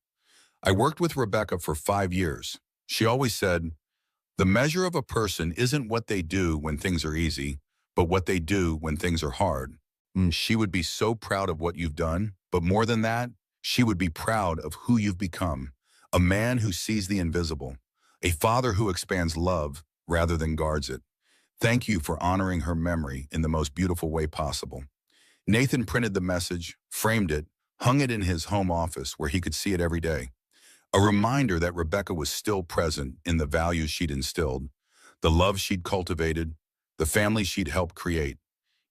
I worked with Rebecca for 5 years. She always said, the measure of a person isn't what they do when things are easy, but what they do when things are hard. She would be so proud of what you've done, but more than that, she would be proud of who you've become. A man who sees the invisible, a father who expands love rather than guards it. Thank you for honoring her memory in the most beautiful way possible. Nathan printed the message, framed it, hung it in his home office where he could see it every day. A reminder that Rebecca was still present in the values she'd instilled, the love she'd cultivated, the family she'd helped create.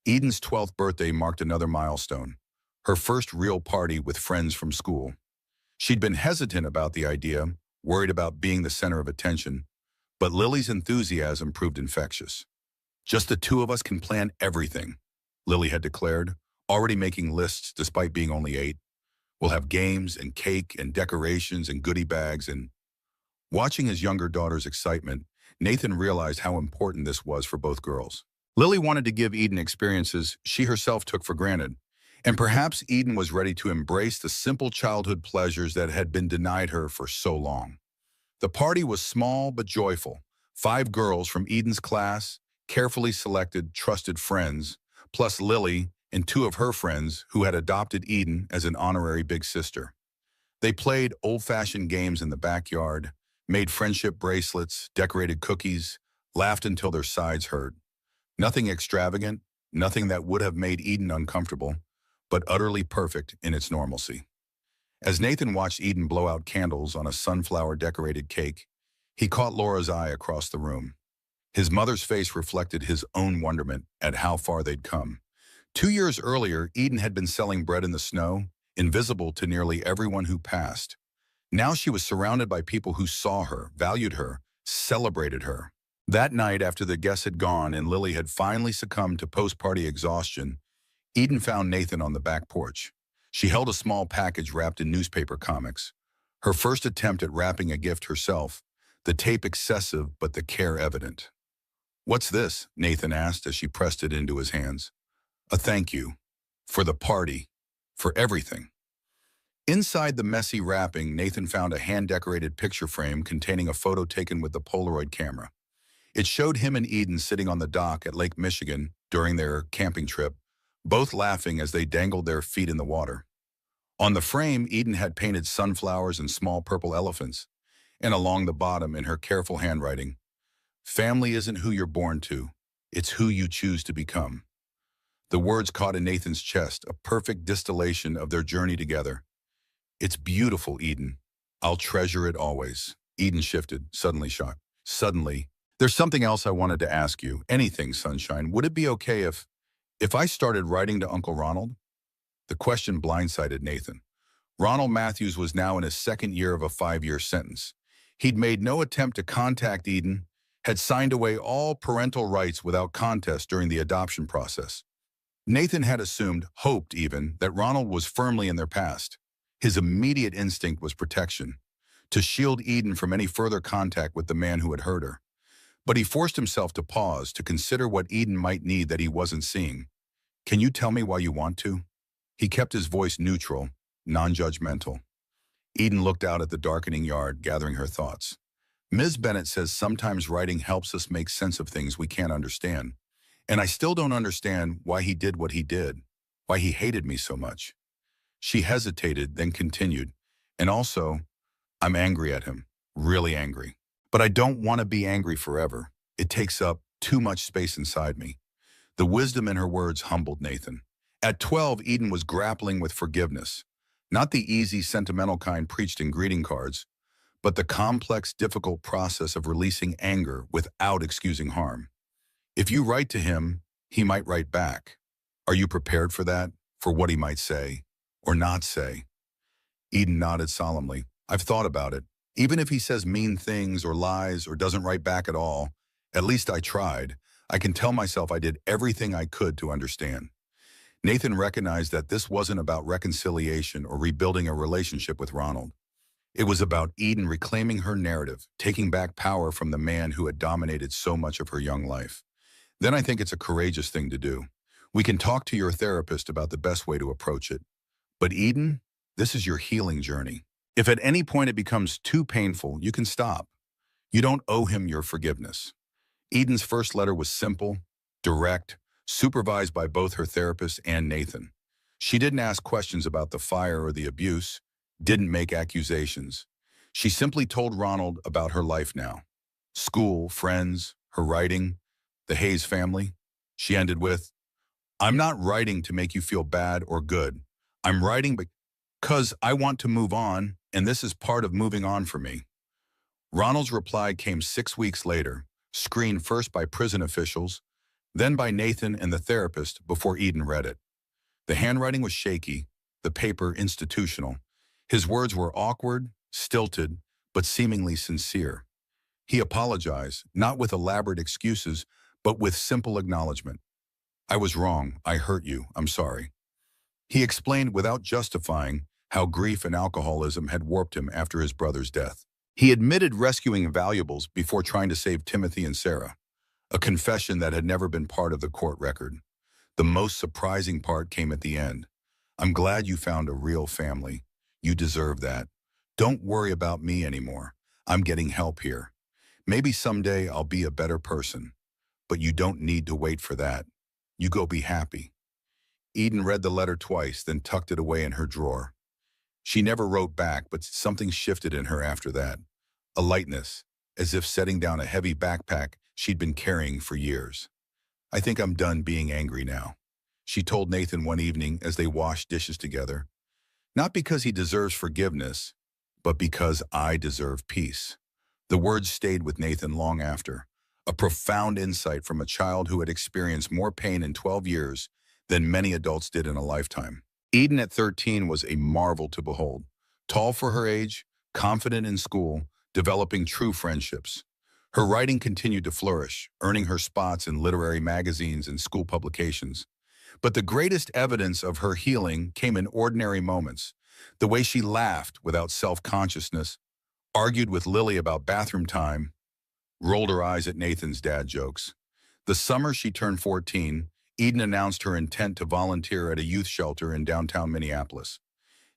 Eden's 12th birthday marked another milestone, her first real party with friends from school. She'd been hesitant about the idea, worried about being the center of attention, but Lily's enthusiasm proved infectious. Just the two of us can plan everything, Lily had declared, already making lists despite being only 8. We'll have games and cake and decorations and goodie bags and... Watching his younger daughter's excitement, Nathan realized how important this was for both girls. Lily wanted to give Eden experiences she herself took for granted, and perhaps Eden was ready to embrace the simple childhood pleasures that had been denied her for so long. The party was small but joyful. 5 girls from Eden's class, carefully selected, trusted friends, plus Lily and 2 of her friends who had adopted Eden as an honorary big sister. They played old-fashioned games in the backyard, made friendship bracelets, decorated cookies, laughed until their sides hurt. Nothing extravagant, nothing that would have made Eden uncomfortable, but utterly perfect in its normalcy. As Nathan watched Eden blow out candles on a sunflower-decorated cake, he caught Laura's eye across the room. His mother's face reflected his own wonderment at how far they'd come. 2 years earlier, Eden had been selling bread in the snow, invisible to nearly everyone who passed. Now she was surrounded by people who saw her, valued her, celebrated her. That night, after the guests had gone and Lily had finally succumbed to post-party exhaustion, Eden found Nathan on the back porch. She held a small package wrapped in newspaper comics. Her first attempt at wrapping a gift herself, the tape excessive but the care evident. "What's this?" Nathan asked as she pressed it into his hands. "A thank you. For the party. For everything." Inside the messy wrapping, Nathan found a hand-decorated picture frame containing a photo taken with the Polaroid camera. It showed him and Eden sitting on the dock at Lake Michigan during their camping trip, both laughing as they dangled their feet in the water. On the frame, Eden had painted sunflowers and small purple elephants, and along the bottom, in her careful handwriting, "Family isn't who you're born to, it's who you choose to become." The words caught in Nathan's chest, a perfect distillation of their journey together. "It's beautiful, Eden. I'll treasure it always." Eden shifted, suddenly shocked. "Suddenly, there's something else I wanted to ask you. Anything, Sunshine. Would it be okay if I started writing to Uncle Ronald?" The question blindsided Nathan. Ronald Matthews was now in his second year of a 5-year sentence. He'd made no attempt to contact Eden, had signed away all parental rights without contest during the adoption process. Nathan had assumed, hoped even, that Ronald was firmly in their past. His immediate instinct was protection, to shield Eden from any further contact with the man who had hurt her. But he forced himself to pause, to consider what Eden might need that he wasn't seeing. "Can you tell me why you want to?" He kept his voice neutral, non-judgmental. Eden looked out at the darkening yard, gathering her thoughts. "Ms. Bennett says sometimes writing helps us make sense of things we can't understand. And I still don't understand why he did what he did, why he hated me so much." She hesitated, then continued, And also, I'm angry at him, really angry. But I don't want to be angry forever. It takes up too much space inside me. The wisdom in her words humbled Nathan. At 12, Eden was grappling with forgiveness. Not the easy, sentimental kind preached in greeting cards, but the complex, difficult process of releasing anger without excusing harm. If you write to him, he might write back. Are you prepared for that? For what he might say or not say? Eden nodded solemnly. I've thought about it. Even if he says mean things or lies or doesn't write back at all, at least I tried. I can tell myself I did everything I could to understand. Nathan recognized that this wasn't about reconciliation or rebuilding a relationship with Ronald. It was about Eden reclaiming her narrative, taking back power from the man who had dominated so much of her young life. Then I think it's a courageous thing to do. We can talk to your therapist about the best way to approach it. But Eden, this is your healing journey. If at any point it becomes too painful, you can stop. You don't owe him your forgiveness. Eden's first letter was simple, direct, supervised by both her therapist and Nathan. She didn't ask questions about the fire or the abuse, didn't make accusations. She simply told Ronald about her life now. School, friends, her writing, the Hayes family. She ended with, I'm not writing to make you feel bad or good. I'm writing because I want to move on, and this is part of moving on for me. Ronald's reply came 6 weeks later, screened first by prison officials, then by Nathan and the therapist before Eden read it. The handwriting was shaky, the paper institutional. His words were awkward, stilted, but seemingly sincere. He apologized, not with elaborate excuses, but with simple acknowledgement. I was wrong. I hurt you. I'm sorry. He explained without justifying how grief and alcoholism had warped him after his brother's death. He admitted rescuing valuables before trying to save Timothy and Sarah, a confession that had never been part of the court record. The most surprising part came at the end. I'm glad you found a real family. You deserve that. Don't worry about me anymore. I'm getting help here. Maybe someday I'll be a better person, but you don't need to wait for that. You go be happy. Eden read the letter twice, then tucked it away in her drawer. She never wrote back, but something shifted in her after that. A lightness, as if setting down a heavy backpack she'd been carrying for years. I think I'm done being angry now, she told Nathan one evening as they washed dishes together. Not because he deserves forgiveness, but because I deserve peace. The words stayed with Nathan long after, a profound insight from a child who had experienced more pain in 12 years than many adults did in a lifetime. Eden at 13 was a marvel to behold. Tall for her age, confident in school, developing true friendships. Her writing continued to flourish, earning her spots in literary magazines and school publications. But the greatest evidence of her healing came in ordinary moments. The way she laughed without self-consciousness, argued with Lily about bathroom time, rolled her eyes at Nathan's dad jokes. The summer she turned 14, Eden announced her intent to volunteer at a youth shelter in downtown Minneapolis.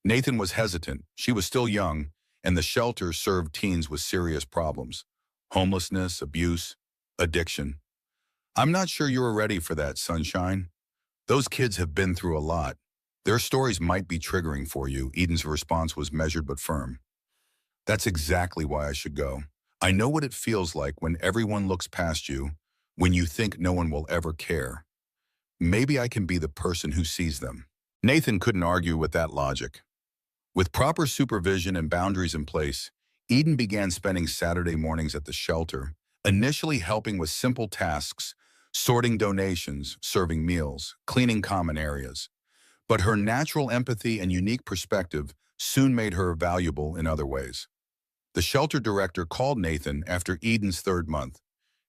Nathan was hesitant. She was still young, and the shelter served teens with serious problems: homelessness, abuse, addiction. I'm not sure you're ready for that, sunshine. Those kids have been through a lot. Their stories might be triggering for you. Eden's response was measured but firm. That's exactly why I should go. I know what it feels like when everyone looks past you, when you think no one will ever care. Maybe I can be the person who sees them. Nathan couldn't argue with that logic. With proper supervision and boundaries in place, Eden began spending Saturday mornings at the shelter, initially helping with simple tasks, sorting donations, serving meals, cleaning common areas. But her natural empathy and unique perspective soon made her valuable in other ways. The shelter director called Nathan after Eden's third month.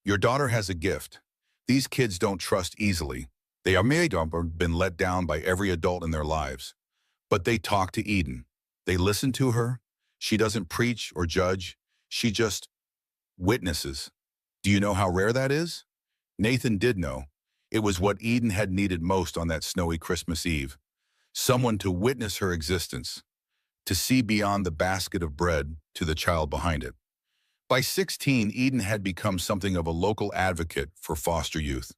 Your daughter has a gift. These kids don't trust easily. They may have been let down by every adult in their lives. But they talk to Eden. They listen to her. She doesn't preach or judge. She just witnesses. Do you know how rare that is? Nathan did know. It was what Eden had needed most on that snowy Christmas Eve. Someone to witness her existence, to see beyond the basket of bread to the child behind it. By 16, Eden had become something of a local advocate for foster youth.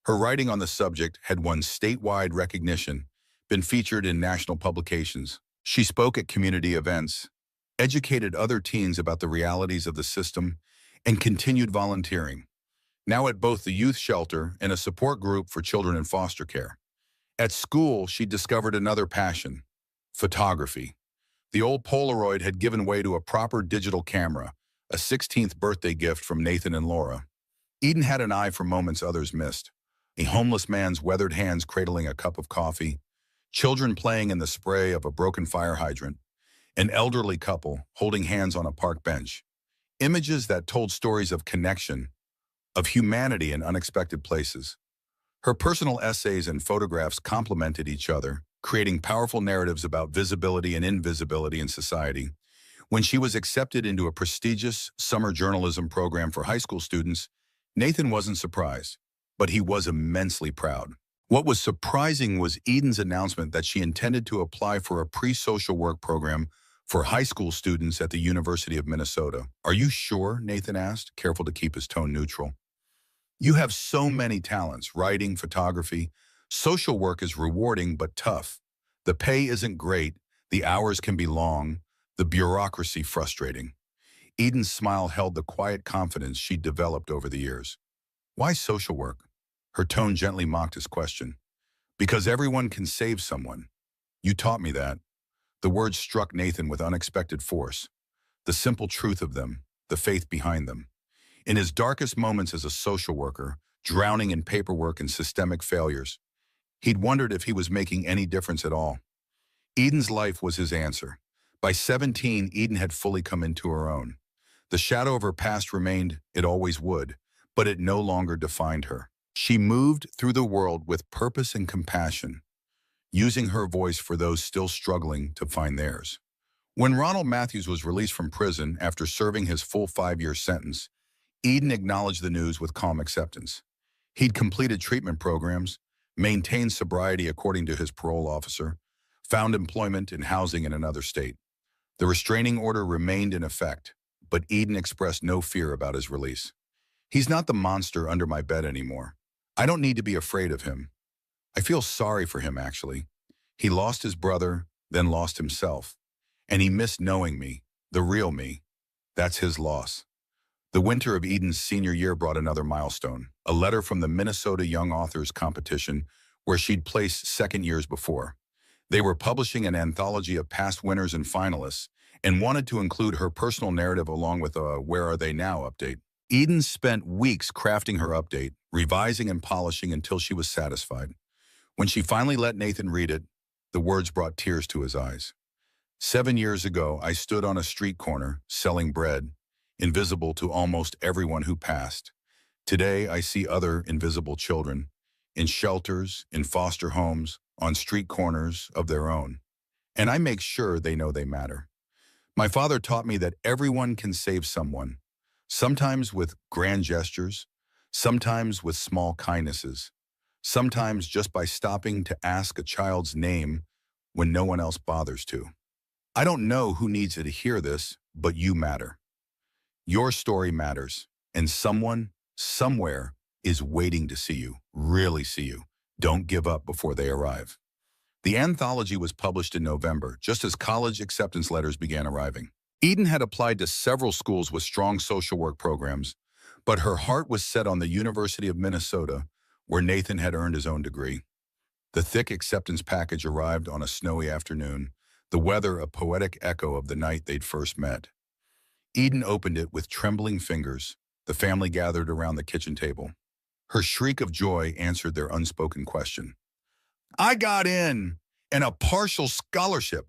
Her writing on the subject had won statewide recognition, been featured in national publications. She spoke at community events, educated other teens about the realities of the system, and continued volunteering, now at both the youth shelter and a support group for children in foster care. At school, she discovered another passion, photography. The old Polaroid had given way to a proper digital camera, a 16th birthday gift from Nathan and Laura. Eden had an eye for moments others missed. A homeless man's weathered hands cradling a cup of coffee, children playing in the spray of a broken fire hydrant, an elderly couple holding hands on a park bench. Images that told stories of connection, of humanity in unexpected places. Her personal essays and photographs complemented each other, creating powerful narratives about visibility and invisibility in society. When she was accepted into a prestigious summer journalism program for high school students, Nathan wasn't surprised, but he was immensely proud. What was surprising was Eden's announcement that she intended to apply for a pre-social work program for high school students at the University of Minnesota. "Are you sure?" Nathan asked, careful to keep his tone neutral. "You have so many talents, writing, photography. Social work is rewarding but tough. The pay isn't great, the hours can be long, the bureaucracy frustrating." Eden's smile held the quiet confidence she'd developed over the years. "Why social work?" Her tone gently mocked his question. "Because everyone can save someone. You taught me that." The words struck Nathan with unexpected force. The simple truth of them, the faith behind them. In his darkest moments as a social worker, drowning in paperwork and systemic failures, he'd wondered if he was making any difference at all. Eden's life was his answer. By 17, Eden had fully come into her own. The shadow of her past remained, it always would, but it no longer defined her. She moved through the world with purpose and compassion, using her voice for those still struggling to find theirs. When Ronald Matthews was released from prison after serving his full 5-year sentence, Eden acknowledged the news with calm acceptance. He'd completed treatment programs, maintained sobriety according to his parole officer, found employment and housing in another state. The restraining order remained in effect, but Eden expressed no fear about his release. "He's not the monster under my bed anymore. I don't need to be afraid of him. I feel sorry for him, actually. He lost his brother, then lost himself. And he missed knowing me, the real me. That's his loss." The winter of Eden's senior year brought another milestone, a letter from the Minnesota Young Authors Competition, where she'd placed second years before. They were publishing an anthology of past winners and finalists, and wanted to include her personal narrative along with a "Where Are They Now" update. Eden spent weeks crafting her update, revising and polishing until she was satisfied. When she finally let Nathan read it, the words brought tears to his eyes. "7 years ago, I stood on a street corner, selling bread, invisible to almost everyone who passed. Today, I see other invisible children, in shelters, in foster homes, on street corners of their own. And I make sure they know they matter. My father taught me that everyone can save someone, sometimes with grand gestures, sometimes with small kindnesses, sometimes just by stopping to ask a child's name when no one else bothers to. I don't know who needs to hear this, but you matter. Your story matters, and someone, somewhere, is waiting to see you, really see you. Don't give up before they arrive." The anthology was published in November, just as college acceptance letters began arriving. Eden had applied to several schools with strong social work programs, but her heart was set on the University of Minnesota, where Nathan had earned his own degree. The thick acceptance package arrived on a snowy afternoon, the weather a poetic echo of the night they'd first met. Eden opened it with trembling fingers. The family gathered around the kitchen table. Her shriek of joy answered their unspoken question. "I got in, and a partial scholarship."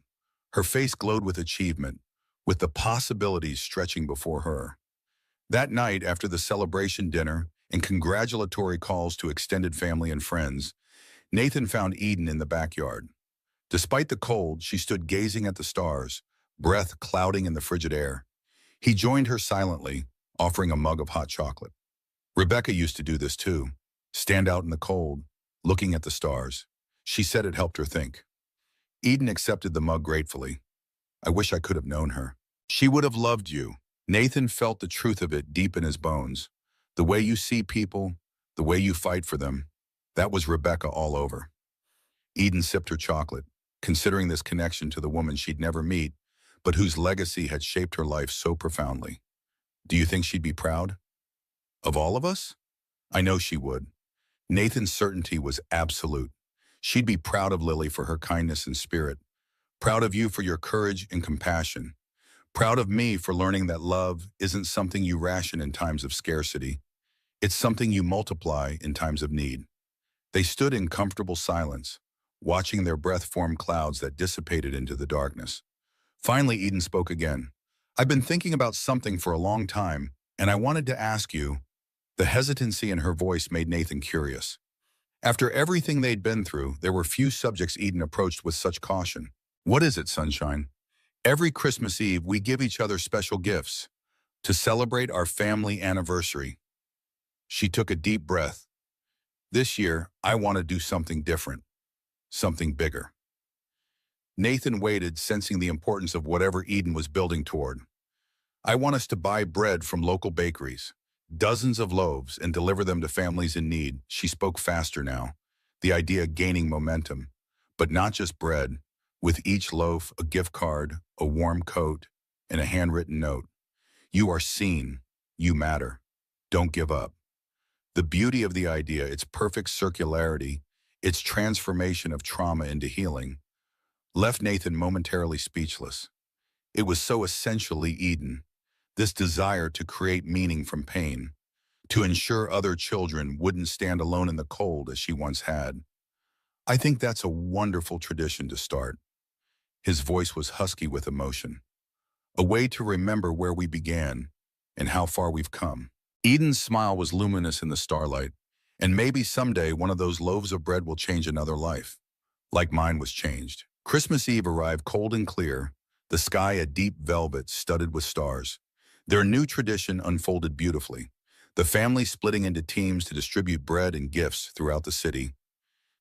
Her face glowed with achievement, with the possibilities stretching before her. That night, after the celebration dinner and congratulatory calls to extended family and friends, Nathan found Eden in the backyard. Despite the cold, she stood gazing at the stars, breath clouding in the frigid air. He joined her silently, offering a mug of hot chocolate. Rebecca used to do this too, stand out in the cold, looking at the stars. She said it helped her think. Eden accepted the mug gratefully. "I wish I could have known her. She would have loved you." Nathan felt the truth of it deep in his bones. The way you see people, the way you fight for them, that was Rebecca all over. Eden sipped her chocolate, considering this connection to the woman she'd never meet, but whose legacy had shaped her life so profoundly. Do you think she'd be proud? Of all of us? I know she would. Nathan's certainty was absolute. She'd be proud of Lily for her kindness and spirit, proud of you for your courage and compassion, proud of me for learning that love isn't something you ration in times of scarcity. It's something you multiply in times of need. They stood in comfortable silence, watching their breath form clouds that dissipated into the darkness. Finally, Eden spoke again. I've been thinking about something for a long time, and I wanted to ask you. The hesitancy in her voice made Nathan curious. After everything they'd been through, there were few subjects Eden approached with such caution. What is it, sunshine? Every Christmas Eve, we give each other special gifts to celebrate our family anniversary. She took a deep breath. This year, I want to do something different, something bigger. Nathan waited, sensing the importance of whatever Eden was building toward. I want us to buy bread from local bakeries, dozens of loaves, and deliver them to families in need. She spoke faster now, the idea gaining momentum. But not just bread. With each loaf, a gift card, a warm coat, and a handwritten note. You are seen. You matter. Don't give up. The beauty of the idea, its perfect circularity, its transformation of trauma into healing, left Nathan momentarily speechless. It was so essentially Eden, this desire to create meaning from pain, to ensure other children wouldn't stand alone in the cold as she once had. I think that's a wonderful tradition to start. His voice was husky with emotion. A way to remember where we began and how far we've come. Eden's smile was luminous in the starlight, and maybe someday one of those loaves of bread will change another life, like mine was changed. Christmas Eve arrived cold and clear, the sky a deep velvet studded with stars. Their new tradition unfolded beautifully, the family splitting into teams to distribute bread and gifts throughout the city.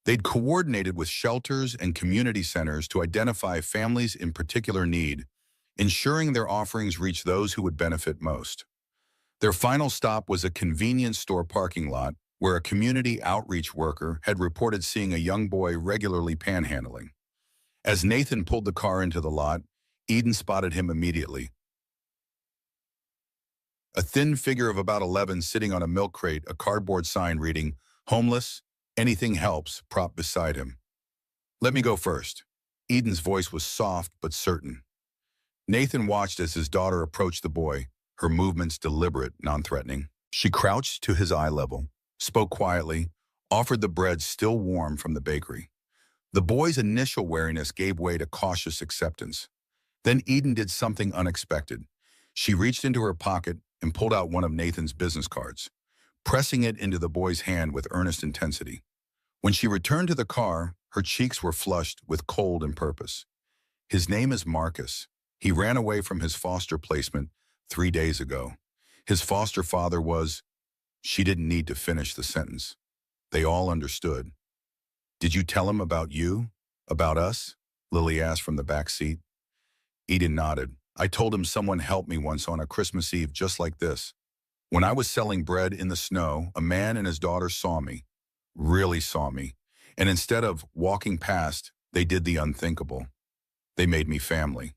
They'd coordinated with shelters and community centers to identify families in particular need, ensuring their offerings reached those who would benefit most. Their final stop was a convenience store parking lot where a community outreach worker had reported seeing a young boy regularly panhandling. As Nathan pulled the car into the lot, Eden spotted him immediately. A thin figure of about 11 sitting on a milk crate, a cardboard sign reading, "Homeless, anything helps," propped beside him. "Let me go first." Eden's voice was soft but certain. Nathan watched as his daughter approached the boy, her movements deliberate, non-threatening. She crouched to his eye level, spoke quietly, offered the bread still warm from the bakery. The boy's initial wariness gave way to cautious acceptance. Then Eden did something unexpected. She reached into her pocket and pulled out one of Nathan's business cards, pressing it into the boy's hand with earnest intensity. When she returned to the car, her cheeks were flushed with cold and purpose. "His name is Marcus. He ran away from his foster placement 3 days ago. His foster father was—" She didn't need to finish the sentence. They all understood. "Did you tell him about you? About us?" Lily asked from the back seat. Eden nodded. "I told him someone helped me once on a Christmas Eve just like this. When I was selling bread in the snow, a man and his daughter saw me, really saw me, and instead of walking past, they did the unthinkable. They made me family."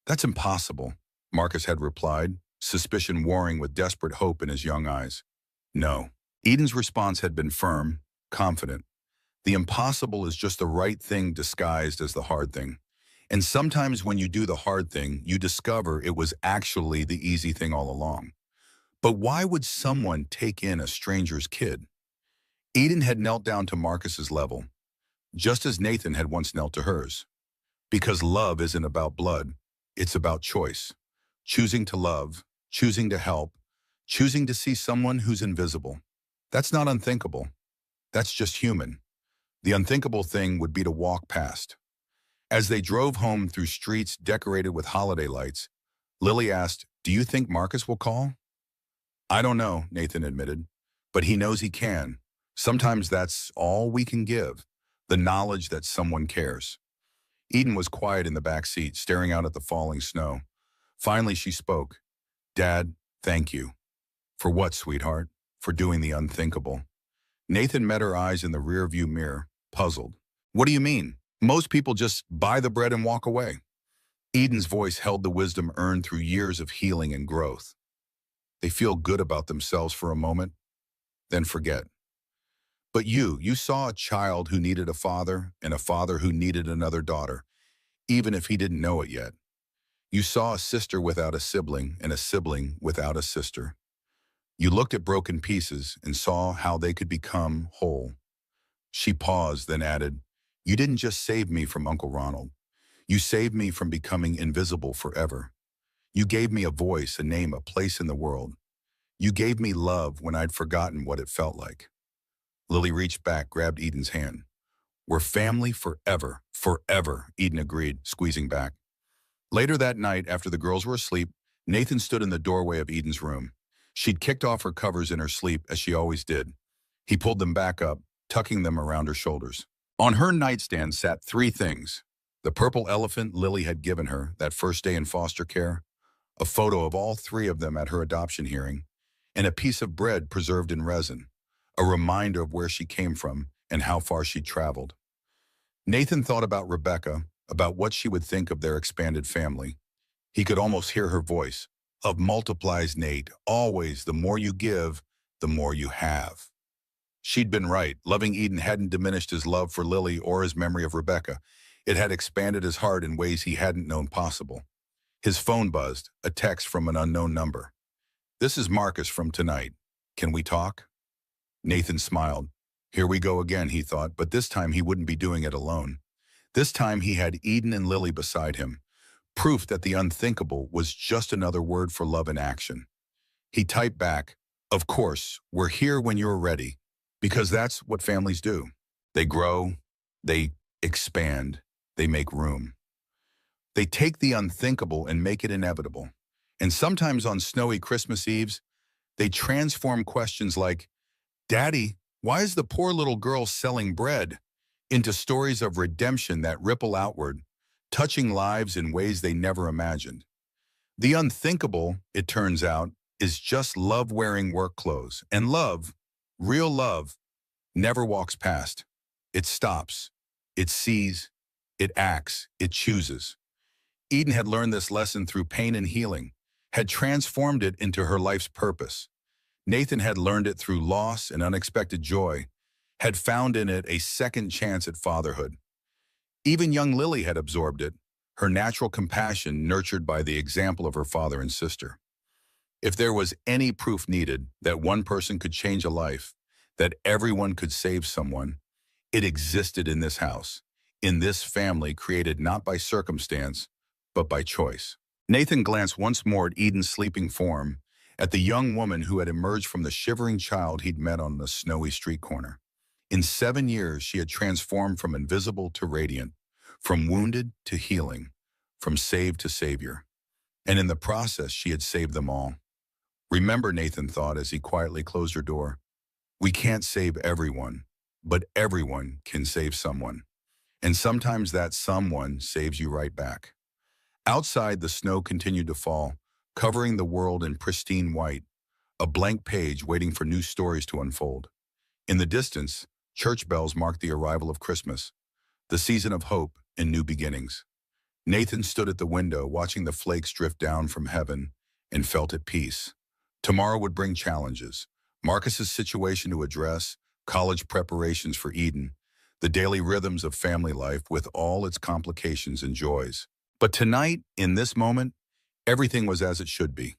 "That's impossible," Marcus had replied, suspicion warring with desperate hope in his young eyes. "No." Eden's response had been firm, confident. The impossible is just the right thing disguised as the hard thing. And sometimes when you do the hard thing, you discover it was actually the easy thing all along. But why would someone take in a stranger's kid? Eden had knelt down to Marcus's level, just as Nathan had once knelt to hers. Because love isn't about blood, it's about choice. Choosing to love, choosing to help, choosing to see someone who's invisible. That's not unthinkable. That's just human. The unthinkable thing would be to walk past. As they drove home through streets decorated with holiday lights, Lily asked, "Do you think Marcus will call?" "I don't know," Nathan admitted, "but he knows he can. Sometimes that's all we can give, the knowledge that someone cares." Eden was quiet in the back seat, staring out at the falling snow. Finally, she spoke. "Dad, thank you." "For what, sweetheart?" "For doing the unthinkable." Nathan met her eyes in the rearview mirror, puzzled. "What do you mean? Most people just buy the bread and walk away." Eden's voice held the wisdom earned through years of healing and growth. They feel good about themselves for a moment, then forget. But you saw a child who needed a father and a father who needed another daughter, even if he didn't know it yet. You saw a sister without a sibling and a sibling without a sister. You looked at broken pieces and saw how they could become whole. She paused, then added, "You didn't just save me from Uncle Ronald. You saved me from becoming invisible forever. You gave me a voice, a name, a place in the world. You gave me love when I'd forgotten what it felt like." Lily reached back, grabbed Eden's hand. "We're family forever, forever," Eden agreed, squeezing back. Later that night, after the girls were asleep, Nathan stood in the doorway of Eden's room. She'd kicked off her covers in her sleep, as she always did. He pulled them back up, tucking them around her shoulders. On her nightstand sat three things: the purple elephant Lily had given her that first day in foster care, a photo of all three of them at her adoption hearing, and a piece of bread preserved in resin, a reminder of where she came from and how far she'd traveled. Nathan thought about Rebecca, about what she would think of their expanded family. He could almost hear her voice. "Love multiplies, Nate. Always, the more you give, the more you have." She'd been right. Loving Eden hadn't diminished his love for Lily or his memory of Rebecca. It had expanded his heart in ways he hadn't known possible. His phone buzzed, a text from an unknown number. "This is Marcus from tonight. Can we talk?" Nathan smiled. Here we go again, he thought, but this time he wouldn't be doing it alone. This time he had Eden and Lily beside him, proof that the unthinkable was just another word for love in action. He typed back, "Of course, we're here when you're ready," because that's what families do. They grow, they expand, they make room. They take the unthinkable and make it inevitable. And sometimes on snowy Christmas Eves, they transform questions like, "Daddy, why is the poor little girl selling bread?" into stories of redemption that ripple outward, touching lives in ways they never imagined. The unthinkable, it turns out, is just love wearing work clothes. And love, real love, never walks past. It stops. It sees. It acts. It chooses. Eden had learned this lesson through pain and healing, had transformed it into her life's purpose. Nathan had learned it through loss and unexpected joy, had found in it a second chance at fatherhood. Even young Lily had absorbed it, her natural compassion nurtured by the example of her father and sister. If there was any proof needed that one person could change a life, that everyone could save someone, it existed in this house, in this family created not by circumstance, but by choice. Nathan glanced once more at Eden's sleeping form, at the young woman who had emerged from the shivering child he'd met on the snowy street corner. In 7 years, she had transformed from invisible to radiant, from wounded to healing, from saved to savior. And in the process, she had saved them all. Remember, Nathan thought as he quietly closed her door, we can't save everyone, but everyone can save someone. And sometimes that someone saves you right back. Outside, the snow continued to fall, covering the world in pristine white, a blank page waiting for new stories to unfold. In the distance, church bells marked the arrival of Christmas, the season of hope and new beginnings. Nathan stood at the window, watching the flakes drift down from heaven, and felt at peace. Tomorrow would bring challenges, Marcus's situation to address, college preparations for Eden, the daily rhythms of family life with all its complications and joys. But tonight, in this moment, everything was as it should be.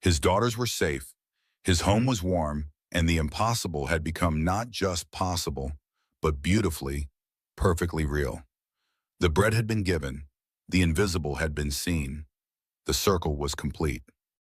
His daughters were safe, his home was warm, and the impossible had become not just possible, but beautifully, perfectly real. The bread had been given, the invisible had been seen, the circle was complete.